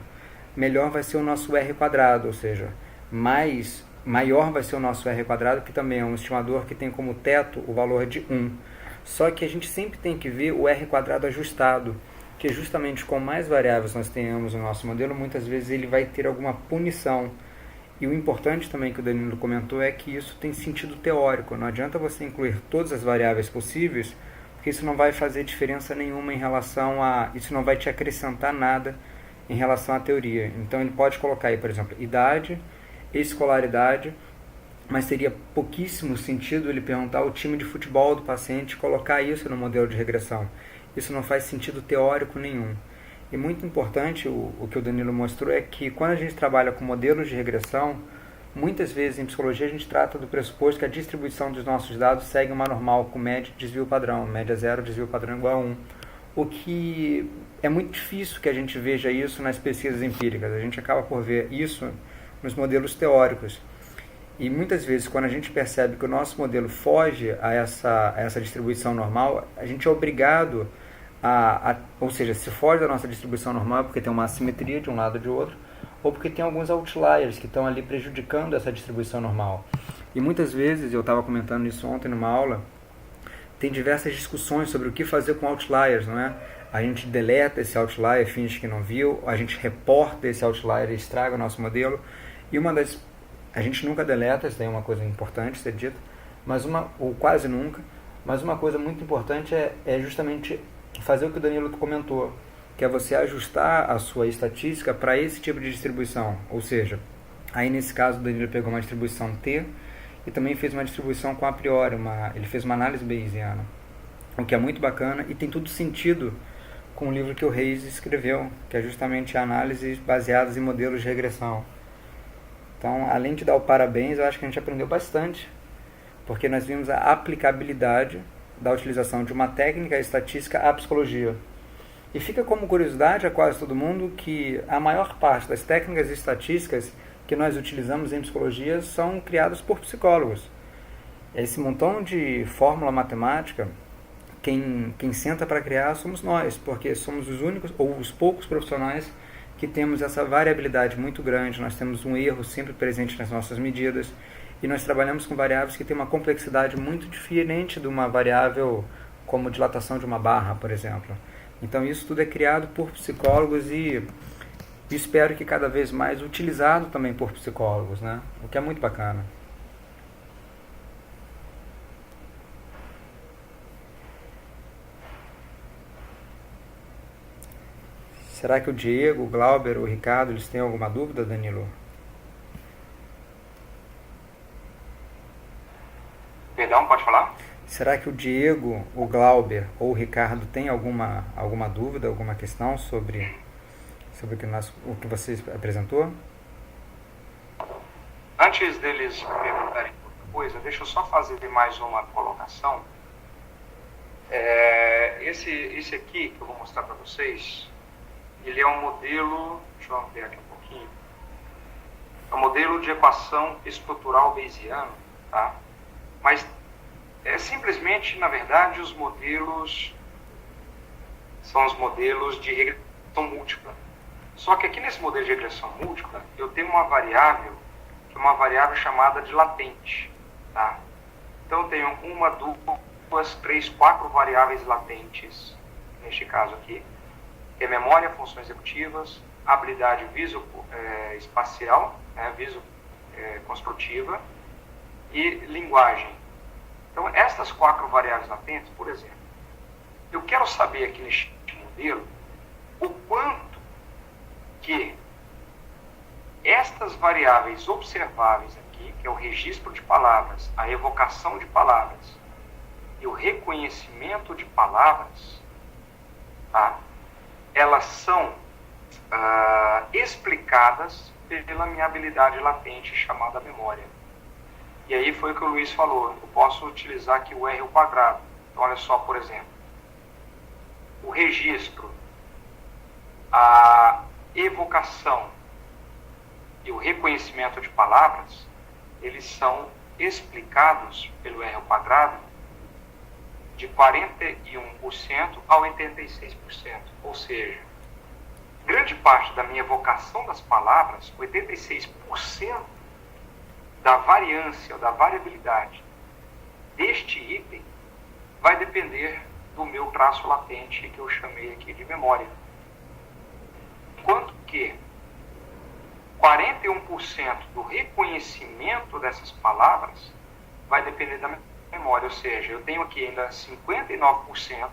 melhor vai ser o nosso R quadrado, ou seja, maior vai ser o nosso R quadrado, que também é um estimador que tem como teto o valor de 1. Só que a gente sempre tem que ver o R quadrado ajustado, que justamente com mais variáveis nós tenhamos no nosso modelo, muitas vezes ele vai ter alguma punição. E o importante também que o Danilo comentou é que isso tem sentido teórico. Não adianta você incluir todas as variáveis possíveis, porque isso não vai fazer diferença nenhuma em relação a... Isso não vai te acrescentar nada em relação à teoria. Então ele pode colocar aí, por exemplo, idade, escolaridade, mas teria pouquíssimo sentido ele perguntar o time de futebol do paciente e colocar isso no modelo de regressão. Isso não faz sentido teórico nenhum. E muito importante, o que o Danilo mostrou, é que quando a gente trabalha com modelos de regressão, muitas vezes em psicologia a gente trata do pressuposto que a distribuição dos nossos dados segue uma normal com média e desvio padrão, média 0, desvio padrão igual a 1. O que é muito difícil que a gente veja isso nas pesquisas empíricas. A gente acaba por ver isso nos modelos teóricos. E muitas vezes, quando a gente percebe que o nosso modelo foge a essa distribuição normal, a gente é obrigado ou seja, se foge da nossa distribuição normal é porque tem uma assimetria de um lado ou de outro, ou porque tem alguns outliers que estão ali prejudicando essa distribuição normal. E muitas vezes, eu estava comentando isso ontem numa aula, tem diversas discussões sobre o que fazer com outliers, não é? A gente deleta esse outlier, finge que não viu, a gente reporta esse outlier e estraga o nosso modelo, e a gente nunca deleta, isso daí é uma coisa importante ser dita, ou quase nunca, mas uma coisa muito importante é justamente fazer o que o Danilo comentou, que é você ajustar a sua estatística para esse tipo de distribuição. Ou seja, aí nesse caso o Danilo pegou uma distribuição T e também fez uma distribuição com a priori, ele fez uma análise bayesiana. o que é muito bacana e tem tudo sentido com o livro que o Reis escreveu, que é justamente análises baseadas em modelos de regressão. Então, além de dar o parabéns, eu acho que a gente aprendeu bastante, porque nós vimos a aplicabilidade da utilização de uma técnica estatística à psicologia. E fica como curiosidade a quase todo mundo que a maior parte das técnicas estatísticas que nós utilizamos em psicologia são criadas por psicólogos. Esse montão de fórmula matemática, quem senta para criar somos nós, porque somos os únicos ou os poucos profissionais que temos essa variabilidade muito grande. Nós temos um erro sempre presente nas nossas medidas e nós trabalhamos com variáveis que têm uma complexidade muito diferente de uma variável como dilatação de uma barra, por exemplo. Então isso tudo é criado por psicólogos e espero que cada vez mais utilizado também por psicólogos, né? O que é muito bacana. Será que o Diego, o Glauber, o Ricardo, eles têm alguma dúvida, Danilo? Perdão, pode falar? Será que o Diego, o Glauber ou o Ricardo têm alguma dúvida, alguma questão sobre o que você apresentou? Antes deles perguntarem outra coisa, deixa eu só fazer mais uma colocação. Esse aqui que eu vou mostrar para vocês, ele é um modelo, deixa eu ampliar aqui um pouquinho, é um modelo de equação estrutural bayesiano, tá? Mas simplesmente, na verdade, os modelos são os modelos de regressão múltipla. Só que aqui nesse modelo de regressão múltipla, eu tenho uma variável, que é uma variável chamada de latente, tá? Então eu tenho uma, duas, três, quatro variáveis latentes, neste caso aqui, que é memória, funções executivas, habilidade visoespacial, viso-construtiva e linguagem. Então, estas quatro variáveis latentes, por exemplo, eu quero saber aqui neste modelo o quanto que estas variáveis observáveis aqui, que é o registro de palavras, a evocação de palavras e o reconhecimento de palavras, tá? Elas são explicadas pela minha habilidade latente chamada memória. E aí foi o que o Luiz falou, eu posso utilizar aqui o R ao quadrado. Então, olha só, por exemplo, o registro, a evocação e o reconhecimento de palavras, eles são explicados pelo R ao quadrado de 41% a 86%. Ou seja, grande parte da minha evocação das palavras, 86% da variância ou da variabilidade deste item vai depender do meu traço latente que eu chamei aqui de memória. Enquanto que 41% do reconhecimento dessas palavras vai depender da memória, ou seja, eu tenho aqui ainda 59%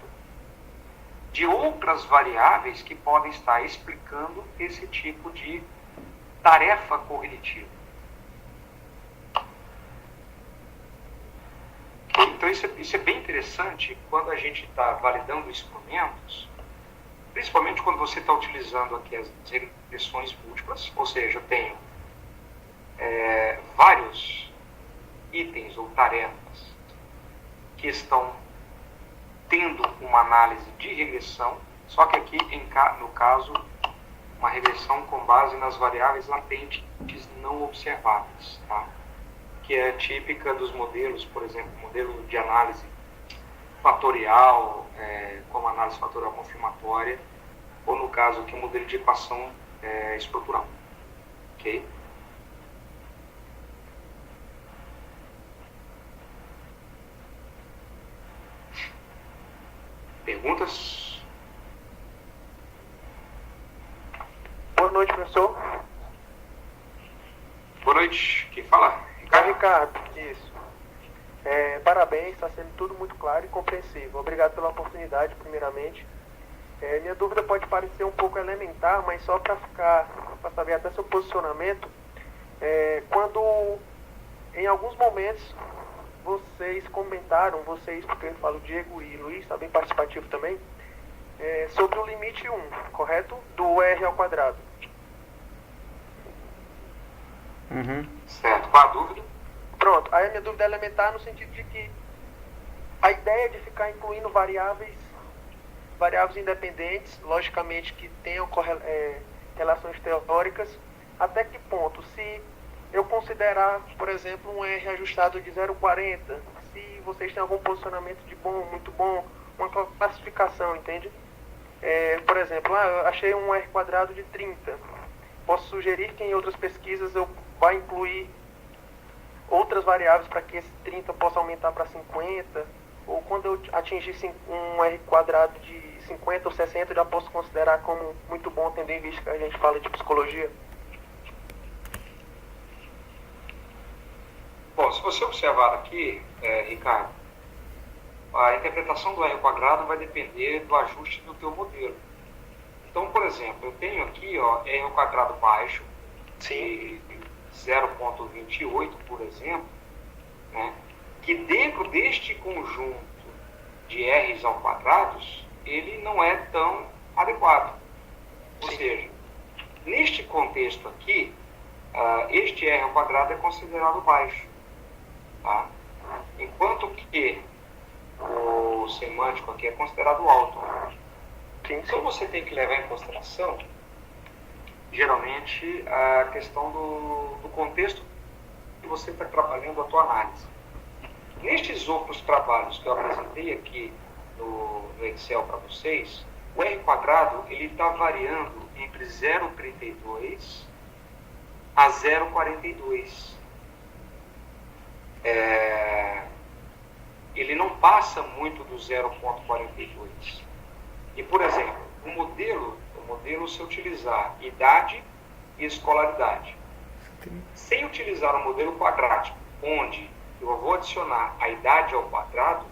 de outras variáveis que podem estar explicando esse tipo de tarefa cognitiva. Então isso é bem interessante quando a gente está validando instrumentos, principalmente quando você está utilizando aqui as regressões múltiplas, ou seja, eu tenho vários itens ou tarefas que estão tendo uma análise de regressão, só que aqui, no caso, uma regressão com base nas variáveis latentes não observáveis, tá? Que é típica dos modelos, por exemplo, modelo de análise fatorial, como análise fatorial confirmatória, ou no caso aqui, o modelo de equação estrutural. Ok? Perguntas? Boa noite, professor. Boa noite. Quem fala? Ricardo, isso. Parabéns, está sendo tudo muito claro e compreensível. Obrigado pela oportunidade, primeiramente. Minha dúvida pode parecer um pouco elementar, mas só para saber até seu posicionamento, quando em alguns momentos vocês comentaram, porque eu falo Diego e Luiz, está bem participativo também, sobre o limite 1, correto? Do R ao quadrado. Uhum. Certo. Qual a dúvida? Pronto. Aí a minha dúvida é elementar no sentido de que a ideia de ficar incluindo variáveis independentes, logicamente que tenham relações teóricas, até que ponto? Se eu considerar, por exemplo, um R ajustado de 0,40, se vocês têm algum posicionamento de bom, muito bom, uma classificação, entende? Por exemplo, eu achei um R quadrado de 30. Posso sugerir que em outras pesquisas eu vá incluir outras variáveis para que esse 30 possa aumentar para 50, ou quando eu atingir um R quadrado de 50 ou 60, eu já posso considerar como muito bom, tendo em vista que a gente fala de psicologia. Bom, se você observar aqui, Ricardo, a interpretação do R quadrado vai depender do ajuste do teu modelo. Então, por exemplo, eu tenho aqui R quadrado baixo, de 0,28, por exemplo, né, que dentro deste conjunto de R's ao quadrados, ele não é tão adequado. Ou seja, neste contexto aqui, este R ao quadrado é considerado baixo. Tá? Enquanto que o semântico aqui é considerado alto. Então você tem que levar em consideração, geralmente, a questão do contexto que você está trabalhando a tua análise. Nestes outros trabalhos que eu apresentei aqui no Excel para vocês, o R quadrado ele está variando entre 0,32 a 0,42. Ele não passa muito do 0,42. E, por exemplo, o modelo se utilizar idade e escolaridade, sem utilizar o modelo quadrático, onde eu vou adicionar a idade ao quadrado,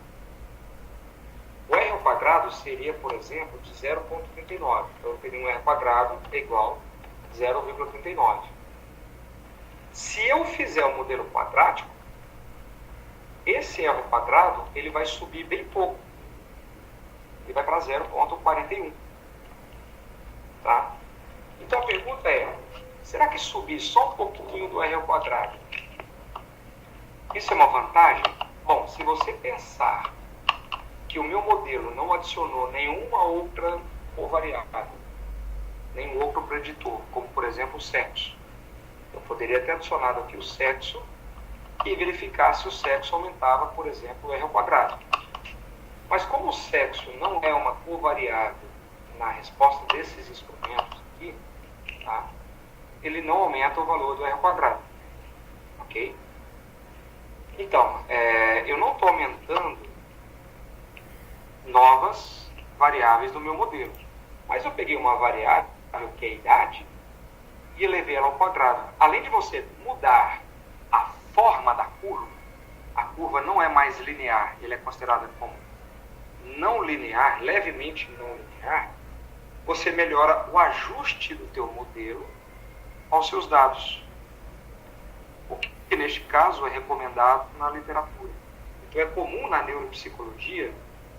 o R ao quadrado seria, por exemplo, de 0,39. Então, eu teria um R quadrado igual a 0,39. Se eu fizer o modelo quadrático, esse R ao quadrado ele vai subir bem pouco. Ele vai para 0,41. Tá? Então a pergunta é, será que subir só um pouquinho do R ao quadrado, isso é uma vantagem? Bom, se você pensar que o meu modelo não adicionou nenhuma outra covariável, nenhum outro preditor, como por exemplo o sexo, eu poderia ter adicionado aqui o sexo e verificar se o sexo aumentava, por exemplo, o R ao quadrado. Mas como o sexo não é uma covariável na resposta desses instrumentos aqui, tá? Ele não aumenta o valor do R ao quadrado. Ok? Então, eu não estou aumentando novas variáveis do meu modelo. Mas eu peguei uma variável, que é a idade, e elevei ela ao quadrado. Além de você mudar a forma da curva, a curva não é mais linear, ele é considerado como não linear, levemente não linear, você melhora o ajuste do teu modelo aos seus dados. O que neste caso é recomendado na literatura. Então é comum na neuropsicologia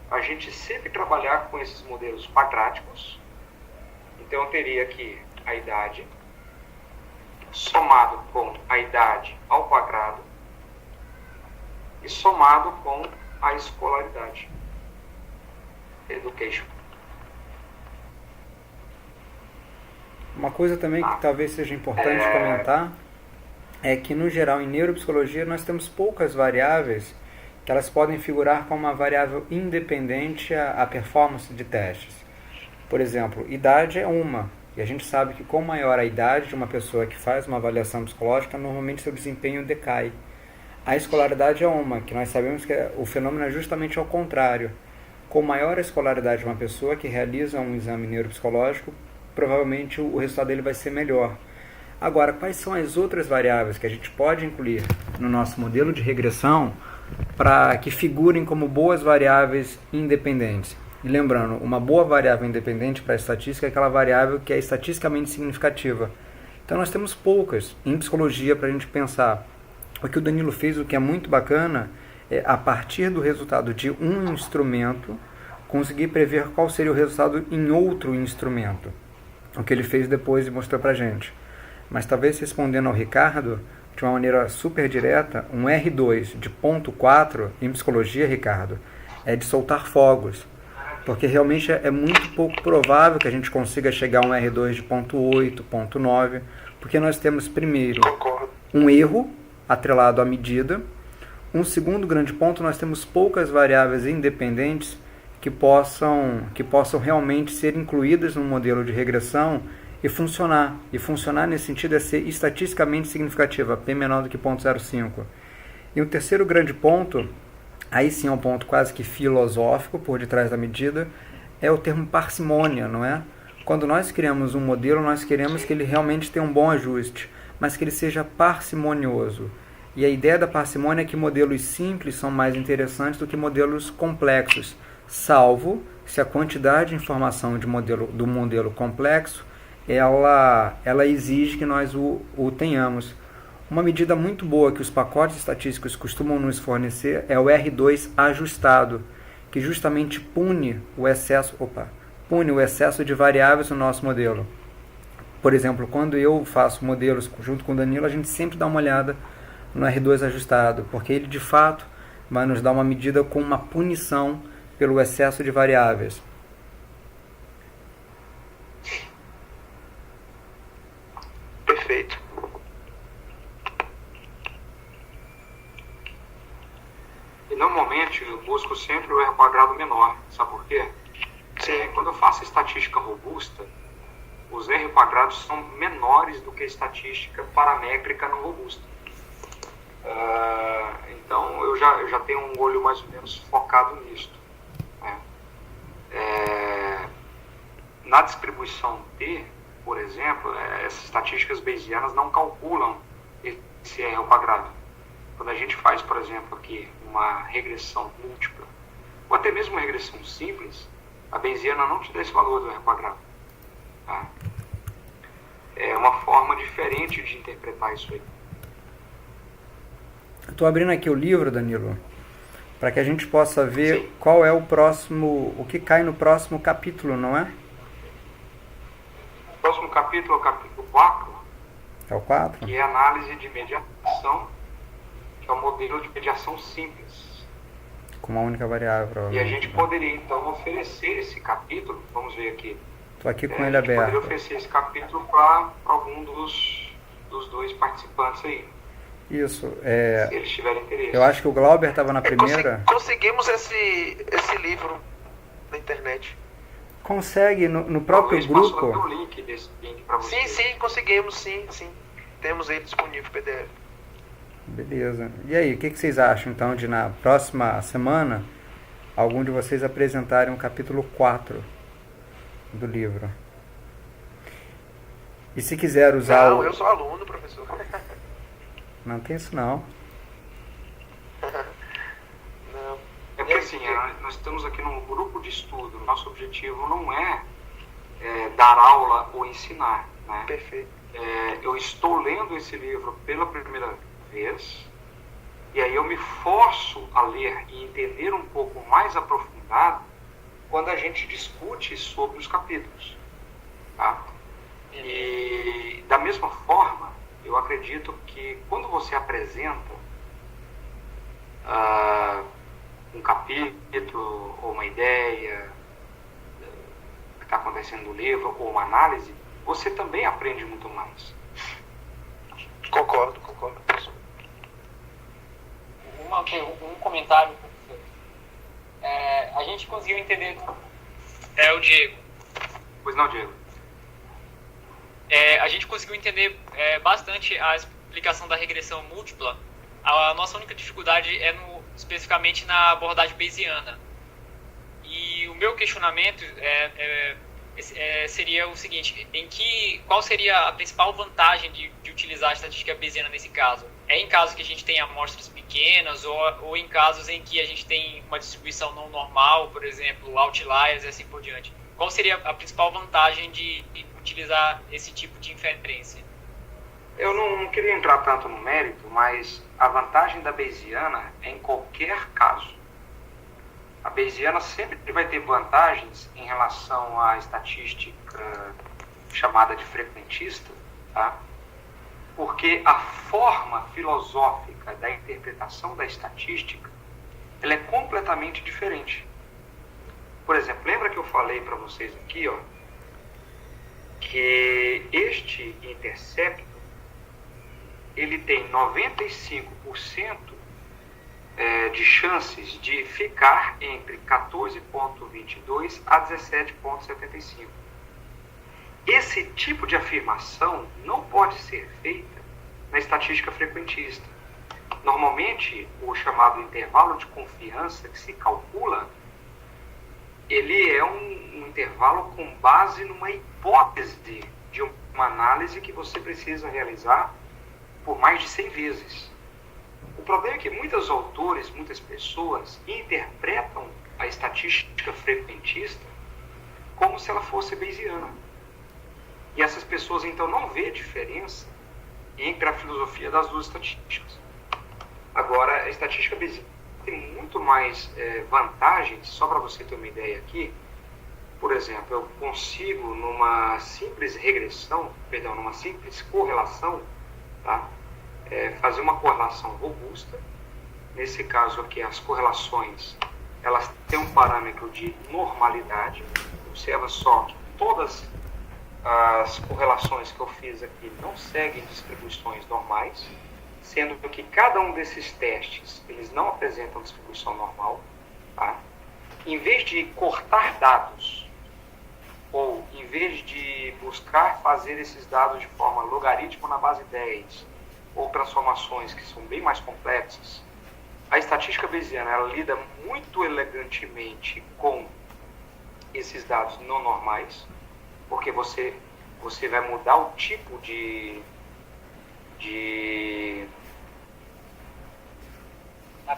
a gente sempre trabalhar com esses modelos quadráticos. Então eu teria aqui a idade somado com a idade ao quadrado e somado com a escolaridade. Education. Uma coisa também que talvez seja importante comentar é que, no geral, em neuropsicologia nós temos poucas variáveis que elas podem figurar como uma variável independente à performance de testes. Por exemplo, idade é uma, e a gente sabe que quanto maior a idade de uma pessoa que faz uma avaliação psicológica, normalmente seu desempenho decai. A escolaridade é uma, que nós sabemos que o fenômeno é justamente ao contrário. Com maior a escolaridade de uma pessoa que realiza um exame neuropsicológico, provavelmente o resultado dele vai ser melhor. Agora, quais são as outras variáveis que a gente pode incluir no nosso modelo de regressão para que figurem como boas variáveis independentes? E lembrando, uma boa variável independente para a estatística é aquela variável que é estatisticamente significativa. Então nós temos poucas em psicologia para a gente pensar. O que o Danilo fez, o que é muito bacana, a partir do resultado de um instrumento, conseguir prever qual seria o resultado em outro instrumento. O que ele fez depois e mostrou pra gente. Mas talvez respondendo ao Ricardo, de uma maneira super direta, um R2 de ponto 4, em psicologia, Ricardo, é de soltar fogos. Porque realmente é muito pouco provável que a gente consiga chegar a um R2 de ponto 8, ponto 9, porque nós temos, primeiro, um erro atrelado à medida. Um segundo grande ponto, nós temos poucas variáveis independentes que possam realmente ser incluídas no modelo de regressão e funcionar. E funcionar nesse sentido é ser estatisticamente significativa, P menor do que 0,05. E um terceiro grande ponto, aí sim é um ponto quase que filosófico por detrás da medida, é o termo parcimônia, não é? Quando nós criamos um modelo, nós queremos que ele realmente tenha um bom ajuste, mas que ele seja parcimonioso. E a ideia da parcimônia é que modelos simples são mais interessantes do que modelos complexos, salvo se a quantidade de informação do modelo complexo ela exige que nós o tenhamos. Uma medida muito boa que os pacotes estatísticos costumam nos fornecer é o R2 ajustado, que justamente pune o excesso de variáveis no nosso modelo. Por exemplo, quando eu faço modelos junto com o Danilo, a gente sempre dá uma olhada no R2 ajustado, porque ele de fato vai nos dar uma medida com uma punição pelo excesso de variáveis. Perfeito. E normalmente eu busco sempre o R quadrado menor, sabe por quê? Quando eu faço estatística robusta, os R quadrados são menores do que a estatística paramétrica não robusta. Então eu já tenho um olho mais ou menos focado nisto. Né? Na distribuição T, por exemplo, essas estatísticas bayesianas não calculam esse R ao quadrado. Quando a gente faz, por exemplo, aqui uma regressão múltipla, ou até mesmo uma regressão simples, a bayesiana não te dá esse valor do R ao quadrado. Tá? É uma forma diferente de interpretar isso aí. Estou abrindo aqui o livro, Danilo, para que a gente possa ver Sim. qual é o que cai no próximo capítulo, não é? O próximo capítulo é o capítulo 4, É o 4? que é a análise de mediação, que é o modelo de mediação simples. Com uma única variável. E a gente poderia, então, oferecer esse capítulo, vamos ver aqui. Estou aqui com ele a gente aberto. poderia oferecer esse capítulo para algum dos dois participantes aí, Isso. se eles tiverem interesse. Eu acho que o Glauber estava na primeira. Conseguimos esse livro na internet. Consegue no próprio Talvez possa grupo. dar o link desse link para vocês. Sim, conseguimos, sim. Temos ele disponível, PDF. Beleza. E aí, o que vocês acham então de na próxima semana algum de vocês apresentarem o capítulo 4 do livro? E se quiser usar Não, eu sou aluno, professor. Não tem isso não. Não. É porque assim, nós estamos aqui num grupo de estudo. Nosso objetivo não é dar aula ou ensinar. Né? Perfeito. Eu estou lendo esse livro pela primeira vez, e aí eu me forço a ler e entender um pouco mais aprofundado quando a gente discute sobre os capítulos. Tá? E da mesma forma, eu acredito que quando você apresenta um capítulo ou uma ideia que está acontecendo no livro ou uma análise, você também aprende muito mais. Concordo, professor. Um comentário, professor. A gente conseguiu entender. O Diego. Pois não, Diego? A gente conseguiu entender bastante a explicação da regressão múltipla. A nossa única dificuldade é especificamente na abordagem bayesiana. E o meu questionamento seria o seguinte: qual seria a principal vantagem de utilizar a estatística bayesiana nesse caso? É em casos que a gente tem amostras pequenas ou em casos em que a gente tem uma distribuição não normal, por exemplo, outliers e assim por diante? Qual seria a principal vantagem de utilizar esse tipo de inferência? Eu não queria entrar tanto no mérito, mas a vantagem da Bayesiana é em qualquer caso. A Bayesiana sempre vai ter vantagens em relação à estatística chamada de frequentista, tá? Porque a forma filosófica da interpretação da estatística ela é completamente diferente. Por exemplo, lembra que eu falei para vocês aqui, ó, que este intercepto ele tem 95% de chances de ficar entre 14,22 a 17,75. Esse tipo de afirmação não pode ser feita na estatística frequentista. Normalmente, o chamado intervalo de confiança que se calcula, ele é um intervalo com base numa hipótese de uma análise que você precisa realizar por mais de 100 vezes. O problema é que muitos autores, muitas pessoas interpretam a estatística frequentista como se ela fosse bayesiana. E essas pessoas então não vê diferença entre a filosofia das duas estatísticas. Agora, a estatística bayesiana tem muito mais vantagens, só para você ter uma ideia aqui. Por exemplo, eu consigo numa simples numa simples correlação, tá? Fazer uma correlação robusta. Nesse caso aqui, as correlações elas têm um parâmetro de normalidade. Observa só que todas as correlações que eu fiz aqui não seguem distribuições normais, sendo que cada um desses testes eles não apresentam distribuição normal, tá? Em vez de cortar dados, ou em vez de buscar fazer esses dados de forma logaritmo na base 10, ou transformações que são bem mais complexas, a estatística bayesiana ela lida muito elegantemente com esses dados não normais, porque você vai mudar o tipo de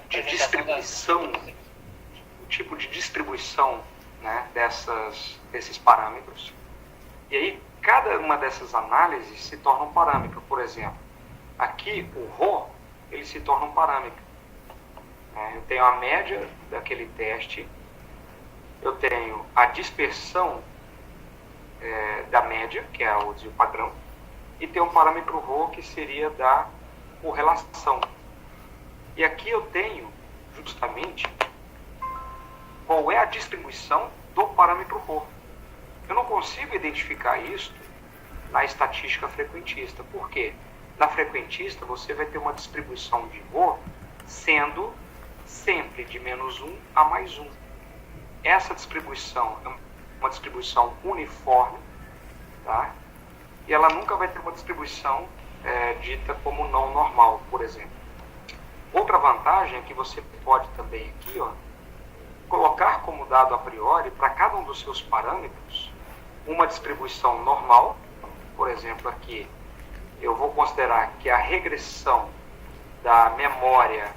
distribuição, o tipo de distribuição, né, desses parâmetros. E aí, cada uma dessas análises se torna um parâmetro. Por exemplo, aqui o Rho, ele se torna um parâmetro. Eu tenho a média daquele teste, eu tenho a dispersão da média, que é o desvio padrão, e tem um parâmetro Rho que seria da correlação. E aqui eu tenho justamente qual é a distribuição do parâmetro Rho. Eu não consigo identificar isso na estatística frequentista. Por quê? Na frequentista você vai ter uma distribuição de Rho sendo sempre de -1 a +1. Essa distribuição é uma distribuição uniforme, tá? E ela nunca vai ter uma distribuição dita como não normal, por exemplo. Outra vantagem é que você pode também aqui, ó, colocar como dado a priori para cada um dos seus parâmetros uma distribuição normal. Por exemplo, aqui eu vou considerar que a regressão da memória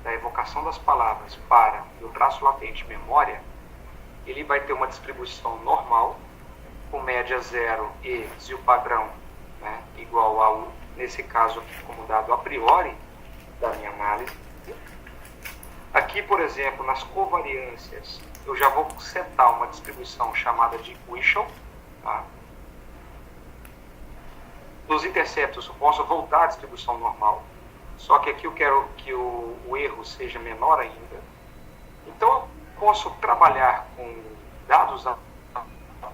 da evocação das palavras para o traço latente memória, ele vai ter uma distribuição normal, com média 0 e desvio padrão, né, igual a 1, nesse caso aqui como dado a priori da minha análise. Aqui, por exemplo, nas covariâncias, eu já vou setar uma distribuição chamada de Wishon, tá? Nos interceptos eu posso voltar à distribuição normal, só que aqui eu quero que o erro seja menor ainda. Então eu posso trabalhar com dados a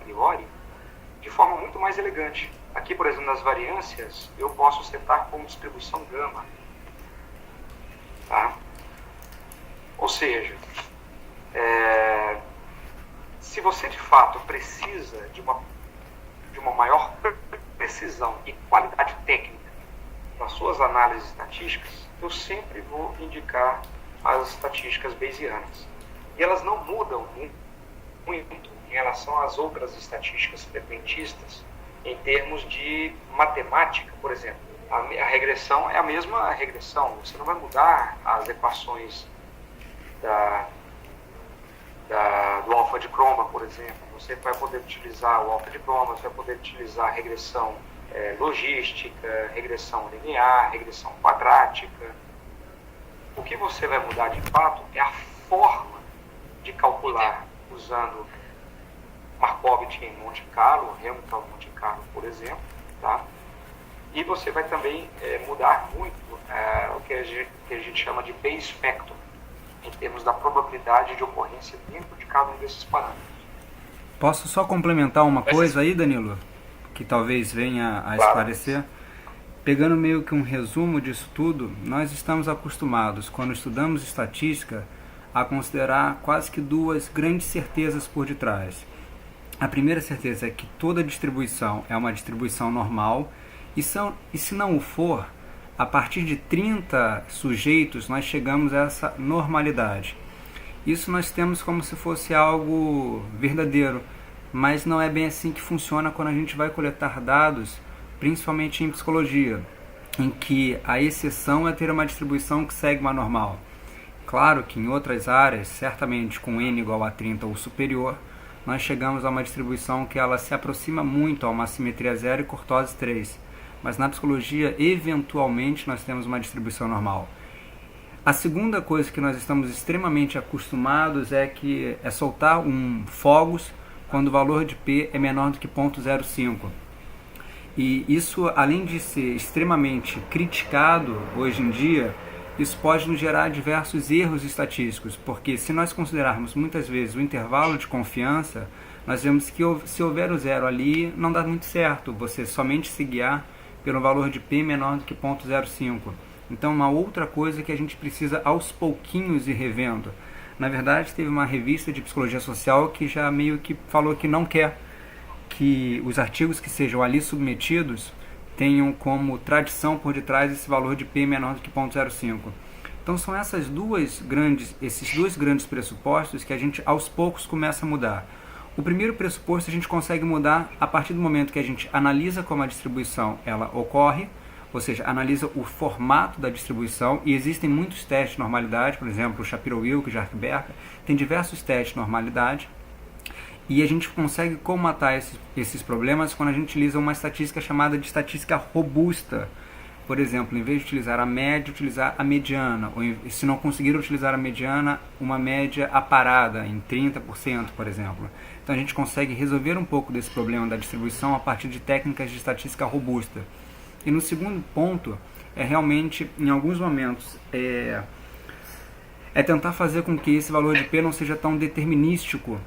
priori de forma muito mais elegante. Aqui, por exemplo, nas variâncias, eu posso setar como distribuição gama. Tá? Ou seja, se você de fato precisa de uma maior precisão e qualidade técnica nas suas análises estatísticas, eu sempre vou indicar as estatísticas bayesianas. E elas não mudam muito em relação às outras estatísticas frequentistas em termos de matemática, por exemplo. A regressão é a mesma regressão, você não vai mudar as equações do alfa de Chroma, por exemplo. Você vai poder utilizar o alfa de Chroma, você vai poder utilizar a regressão logística, regressão linear, regressão quadrática. O que você vai mudar de fato é a forma de calcular usando Markov em Monte Carlo, Hamilton Monte Carlo, por exemplo, tá? E você vai também mudar muito o que a gente chama de base factor, em termos da probabilidade de ocorrência dentro de cada um desses parâmetros. Posso só complementar uma coisa aí, Danilo, que talvez venha a esclarecer? Pegando meio que um resumo disso tudo, nós estamos acostumados, quando estudamos estatística, a considerar quase que duas grandes certezas por detrás. A primeira certeza é que toda distribuição é uma distribuição normal, e se não o for, a partir de 30 sujeitos nós chegamos a essa normalidade. Isso nós temos como se fosse algo verdadeiro, mas não é bem assim que funciona quando a gente vai coletar dados, principalmente em psicologia, em que a exceção é ter uma distribuição que segue uma normal. Claro que em outras áreas, certamente com n igual a 30 ou superior, nós chegamos a uma distribuição que ela se aproxima muito a uma simetria zero e cortose 3. Mas na psicologia, eventualmente, nós temos uma distribuição normal. A segunda coisa que nós estamos extremamente acostumados é soltar um fogos quando o valor de P é menor do que 0,05. E isso, além de ser extremamente criticado hoje em dia, isso pode nos gerar diversos erros estatísticos, porque se nós considerarmos muitas vezes o intervalo de confiança, nós vemos que se houver o zero ali, não dá muito certo você somente se guiar pelo valor de P menor do que 0,05. Então, uma outra coisa que a gente precisa aos pouquinhos ir revendo. Na verdade, teve uma revista de psicologia social que já meio que falou que não quer que os artigos que sejam ali submetidos tenham como tradição por detrás esse valor de P menor do que 0,05. Então, são esses dois grandes pressupostos que a gente aos poucos começa a mudar. O primeiro pressuposto a gente consegue mudar a partir do momento que a gente analisa como a distribuição ela ocorre, ou seja, analisa o formato da distribuição, e existem muitos testes de normalidade, por exemplo, o Shapiro-Wilk, Jarque-Berka, tem diversos testes de normalidade, e a gente consegue comatar esses problemas quando a gente utiliza uma estatística chamada de estatística robusta. Por exemplo, em vez de utilizar a média, utilizar a mediana, ou se não conseguir utilizar a mediana, uma média aparada em 30%, por exemplo. Então a gente consegue resolver um pouco desse problema da distribuição a partir de técnicas de estatística robusta. E no segundo ponto, é realmente, em alguns momentos, é tentar fazer com que esse valor de P não seja tão determinístico,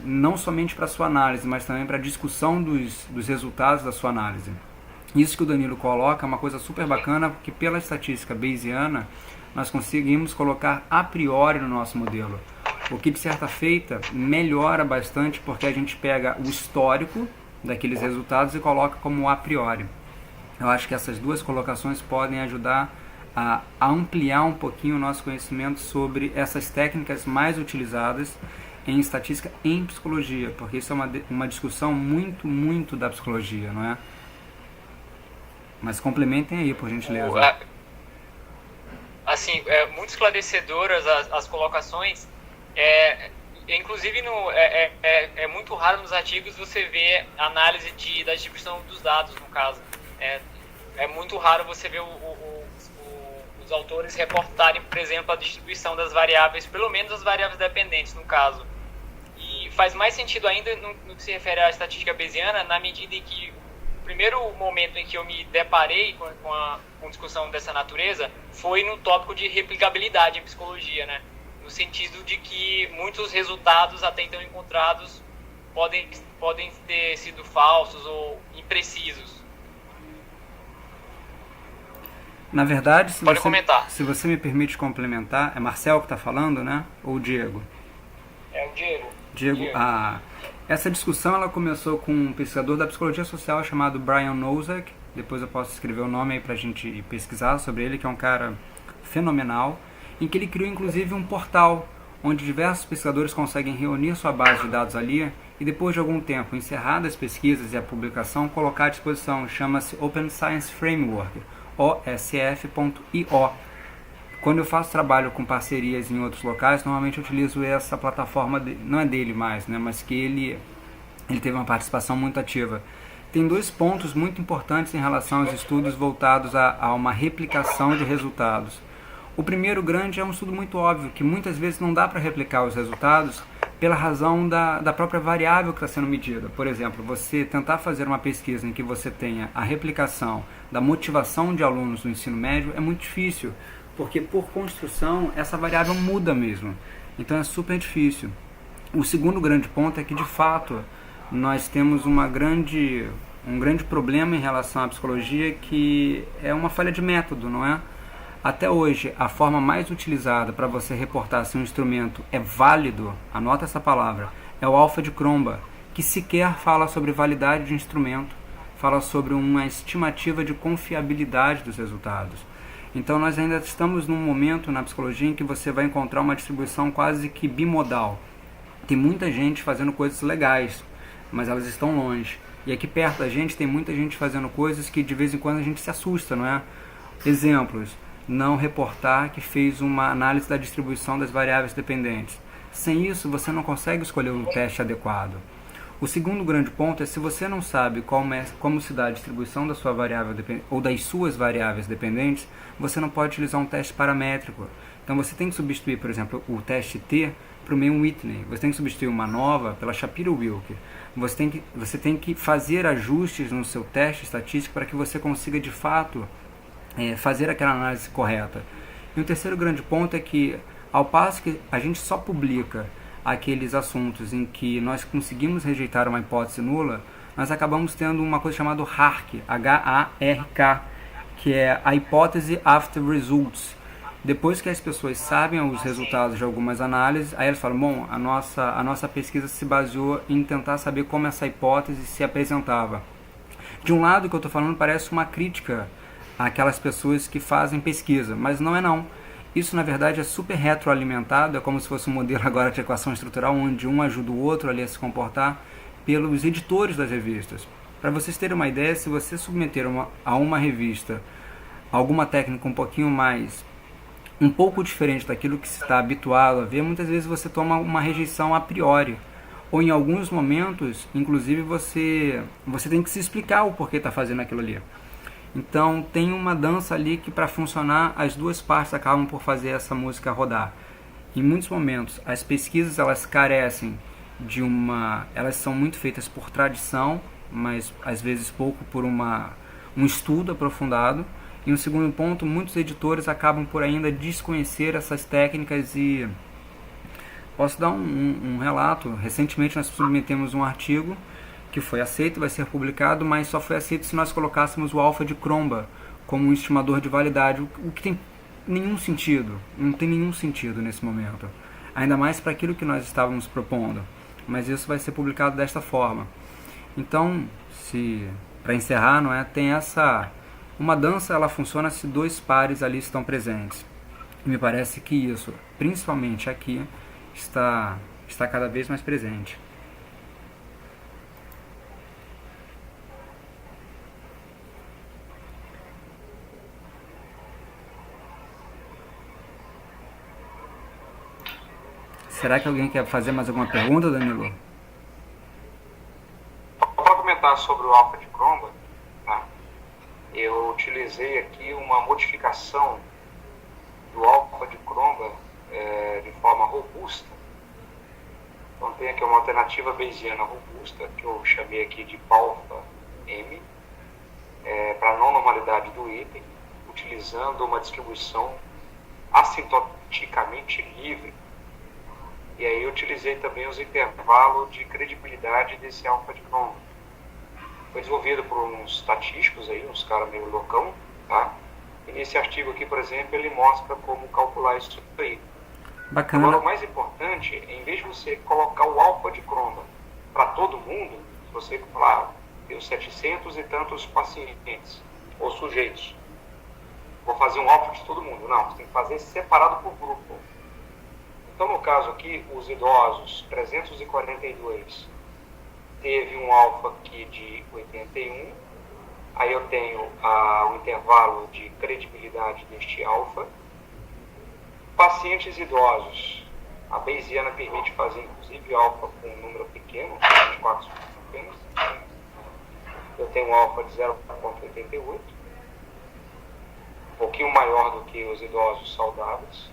não somente para a sua análise, mas também para a discussão dos resultados da sua análise. Isso que o Danilo coloca é uma coisa super bacana, porque pela estatística bayesiana, nós conseguimos colocar a priori no nosso modelo. O que, de certa feita, melhora bastante, porque a gente pega o histórico daqueles resultados e coloca como a priori. Eu acho que essas duas colocações podem ajudar a ampliar um pouquinho o nosso conhecimento sobre essas técnicas mais utilizadas em estatística em psicologia, porque isso é uma discussão muito, muito da psicologia, não é? Mas complementem aí, por gentileza. Assim, muito esclarecedoras as colocações. Inclusive, é muito raro nos artigos você ver análise da distribuição dos dados, no caso. É muito raro você ver os autores reportarem, por exemplo, a distribuição das variáveis, pelo menos as variáveis dependentes, no caso. E faz mais sentido ainda no que se refere à estatística bayesiana, na medida em que o primeiro momento em que eu me deparei com discussão dessa natureza foi no tópico de replicabilidade em psicologia, né? No sentido de que muitos resultados até então encontrados podem ter sido falsos ou imprecisos. Na verdade, se você me permite complementar, é Marcel que está falando, né? Ou o Diego? É o Diego. Diego. Essa discussão ela começou com um pesquisador da psicologia social chamado Brian Nosek. Depois eu posso escrever o nome aí para a gente pesquisar sobre ele, que é um cara fenomenal, em que ele criou inclusive um portal onde diversos pesquisadores conseguem reunir sua base de dados ali e depois de algum tempo, encerradas as pesquisas e a publicação, colocar à disposição. Chama-se Open Science Framework, osf.io. Quando eu faço trabalho com parcerias em outros locais, normalmente eu utilizo essa plataforma, não é dele mais, né, mas que ele teve uma participação muito ativa. tem dois pontos muito importantes em relação aos estudos voltados a uma replicação de resultados. O primeiro grande é um estudo muito óbvio, que muitas vezes não dá para replicar os resultados pela razão da própria variável que está sendo medida. Por exemplo, você tentar fazer uma pesquisa em que você tenha a replicação da motivação de alunos no ensino médio é muito difícil, porque por construção essa variável muda mesmo. Então é super difícil. O segundo grande ponto é que, de fato, nós temos um grande problema em relação à psicologia, que é uma falha de método, não é? Até hoje, a forma mais utilizada para você reportar se um instrumento é válido, anota essa palavra, é o alfa de Cromba, que sequer fala sobre validade de instrumento, fala sobre uma estimativa de confiabilidade dos resultados. Então nós ainda estamos num momento na psicologia em que você vai encontrar uma distribuição quase que bimodal. Tem muita gente fazendo coisas legais, mas elas estão longe. E aqui perto da gente tem muita gente fazendo coisas que de vez em quando a gente se assusta, não é? Exemplos: não reportar que fez uma análise da distribuição das variáveis dependentes. Sem isso, você não consegue escolher um teste adequado. O segundo grande ponto é, se você não sabe como se dá a distribuição da sua variável ou das suas variáveis dependentes, você não pode utilizar um teste paramétrico. Então você tem que substituir, por exemplo, o teste T para o Mann-Whitney. Você tem que substituir uma nova pela Shapiro-Wilk. Você tem que fazer ajustes no seu teste estatístico para que você consiga, de fato, fazer aquela análise correta. E o terceiro grande ponto é que, ao passo que a gente só publica aqueles assuntos em que nós conseguimos rejeitar uma hipótese nula, nós acabamos tendo uma coisa chamada HARK, H-A-R-K, que é a hipótese after results. Depois que as pessoas sabem os resultados de algumas análises, aí elas falam, bom, a nossa pesquisa se baseou em tentar saber como essa hipótese se apresentava. De um lado, o que eu estou falando parece uma crítica àquelas pessoas que fazem pesquisa, mas não é não. Isso, na verdade, é super retroalimentado, é como se fosse um modelo agora de equação estrutural, onde um ajuda o outro ali a se comportar, pelos editores das revistas. Para vocês terem uma ideia, se você submeter a uma revista alguma técnica um pouco diferente daquilo que se está habituado a ver, muitas vezes você toma uma rejeição a priori. Ou em alguns momentos, inclusive, você tem que se explicar o porquê está fazendo aquilo ali. Então tem uma dança ali que, para funcionar, as duas partes acabam por fazer essa música rodar. Em muitos momentos as pesquisas elas carecem elas são muito feitas por tradição, mas às vezes pouco por um estudo aprofundado. E um segundo ponto, muitos editores acabam por ainda desconhecer essas técnicas. E posso dar um relato. Recentemente nós submetemos um artigo que foi aceito, vai ser publicado, mas só foi aceito se nós colocássemos o alfa de Cromba como um estimador de validade, o que tem nenhum sentido, não tem nenhum sentido nesse momento, ainda mais para aquilo que nós estávamos propondo, mas isso vai ser publicado desta forma. Então, para encerrar, não é, tem uma dança, ela funciona se dois pares ali estão presentes, e me parece que isso, principalmente aqui, está cada vez mais presente. Será que alguém quer fazer mais alguma pergunta, Danilo? Para comentar sobre o alfa de Cromba, tá? Eu utilizei aqui uma modificação do alfa de Cromba de forma robusta. Então tem aqui uma alternativa bayesiana robusta, que eu chamei aqui de alfa M, para a não normalidade do item, utilizando uma distribuição assintoticamente livre. E aí eu utilizei também os intervalos de credibilidade desse alfa de Cromba. Foi desenvolvido por uns estatísticos aí, uns caras meio loucão, tá? E nesse artigo aqui, por exemplo, ele mostra como calcular isso aí. Bacana. Agora, o mais importante, em vez de você colocar o alfa de Cromba para todo mundo, se você falar, deu 700 e tantos pacientes ou sujeitos, vou fazer um alfa de todo mundo. Não, você tem que fazer separado por grupo. Então, no caso aqui, os idosos, 342, teve um alfa aqui de 81, aí eu tenho o intervalo de credibilidade deste alfa. Pacientes idosos, a bayesiana permite fazer inclusive alfa com um número pequeno, 24 apenas. eu tenho um alfa de 0,88, um pouquinho maior do que os idosos saudáveis.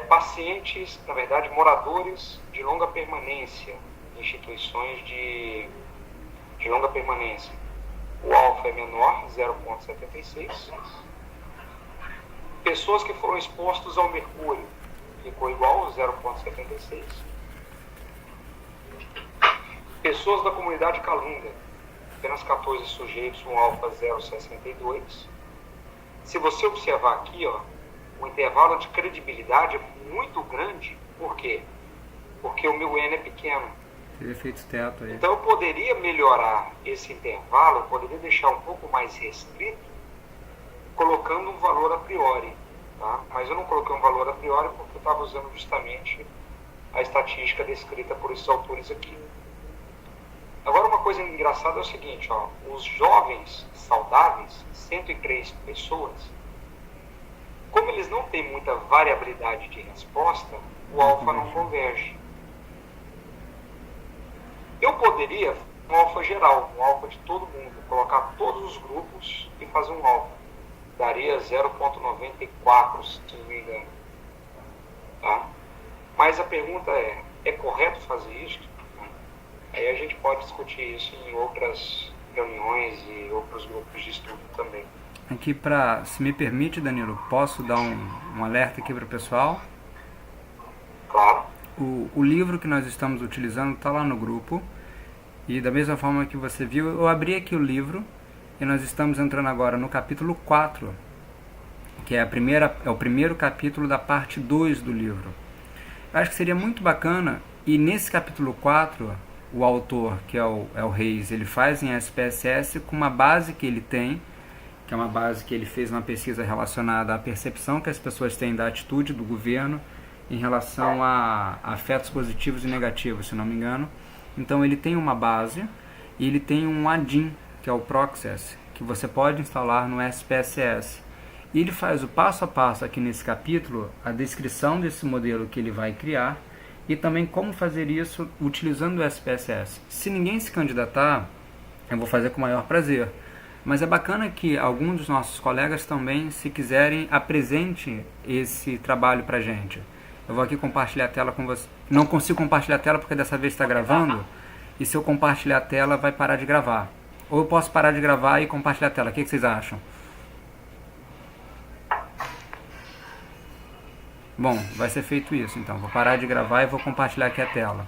Pacientes, na verdade, moradores de longa permanência, instituições de longa permanência. O alfa é menor, 0,76. Pessoas que foram expostos ao mercúrio, ficou igual, 0,76. Pessoas da comunidade Calunga, apenas 14 sujeitos, um alfa 0,62. Se você observar aqui, ó, o intervalo de credibilidade é muito grande. Por quê? Porque o meu N é pequeno. Tem efeito teto aí. Então eu poderia melhorar esse intervalo, eu poderia deixar um pouco mais restrito, colocando um valor a priori. Tá? Mas eu não coloquei um valor a priori porque eu estava usando justamente a estatística descrita por esses autores aqui. Agora, uma coisa engraçada é o seguinte, ó, os jovens saudáveis, 103 pessoas, como eles não têm muita variabilidade de resposta, o alfa não converge. Eu poderia, um alfa geral, um alfa de todo mundo, colocar todos os grupos e fazer um alfa. Daria 0,94, se não me engano. Tá? Mas a pergunta é correto fazer isso? Aí a gente pode discutir isso em outras reuniões e outros grupos de estudo também. Aqui, se me permite, Danilo, posso dar um alerta aqui para o pessoal? Claro. O livro que nós estamos utilizando está lá no grupo. E da mesma forma que você viu, eu abri aqui o livro e nós estamos entrando agora no capítulo 4, que é o primeiro capítulo da parte 2 do livro. Eu acho que seria muito bacana, e nesse capítulo 4, o autor, que é o Reis, ele faz em SPSS com uma base que ele tem, que é uma base que ele fez uma pesquisa relacionada à percepção que as pessoas têm da atitude do governo em relação a afetos positivos e negativos, se não me engano. Então ele tem uma base e ele tem um add-in, que é o Proxess, que você pode instalar no SPSS. E ele faz o passo a passo aqui nesse capítulo, a descrição desse modelo que ele vai criar e também como fazer isso utilizando o SPSS. Se ninguém se candidatar, eu vou fazer com o maior prazer. Mas é bacana que alguns dos nossos colegas também, se quiserem, apresente esse trabalho para a gente. Eu vou aqui compartilhar a tela com você. Não consigo compartilhar a tela porque dessa vez está gravando. E se eu compartilhar a tela, vai parar de gravar. Ou eu posso parar de gravar e compartilhar a tela. O que vocês acham? Bom, vai ser feito isso então. Vou parar de gravar e vou compartilhar aqui a tela.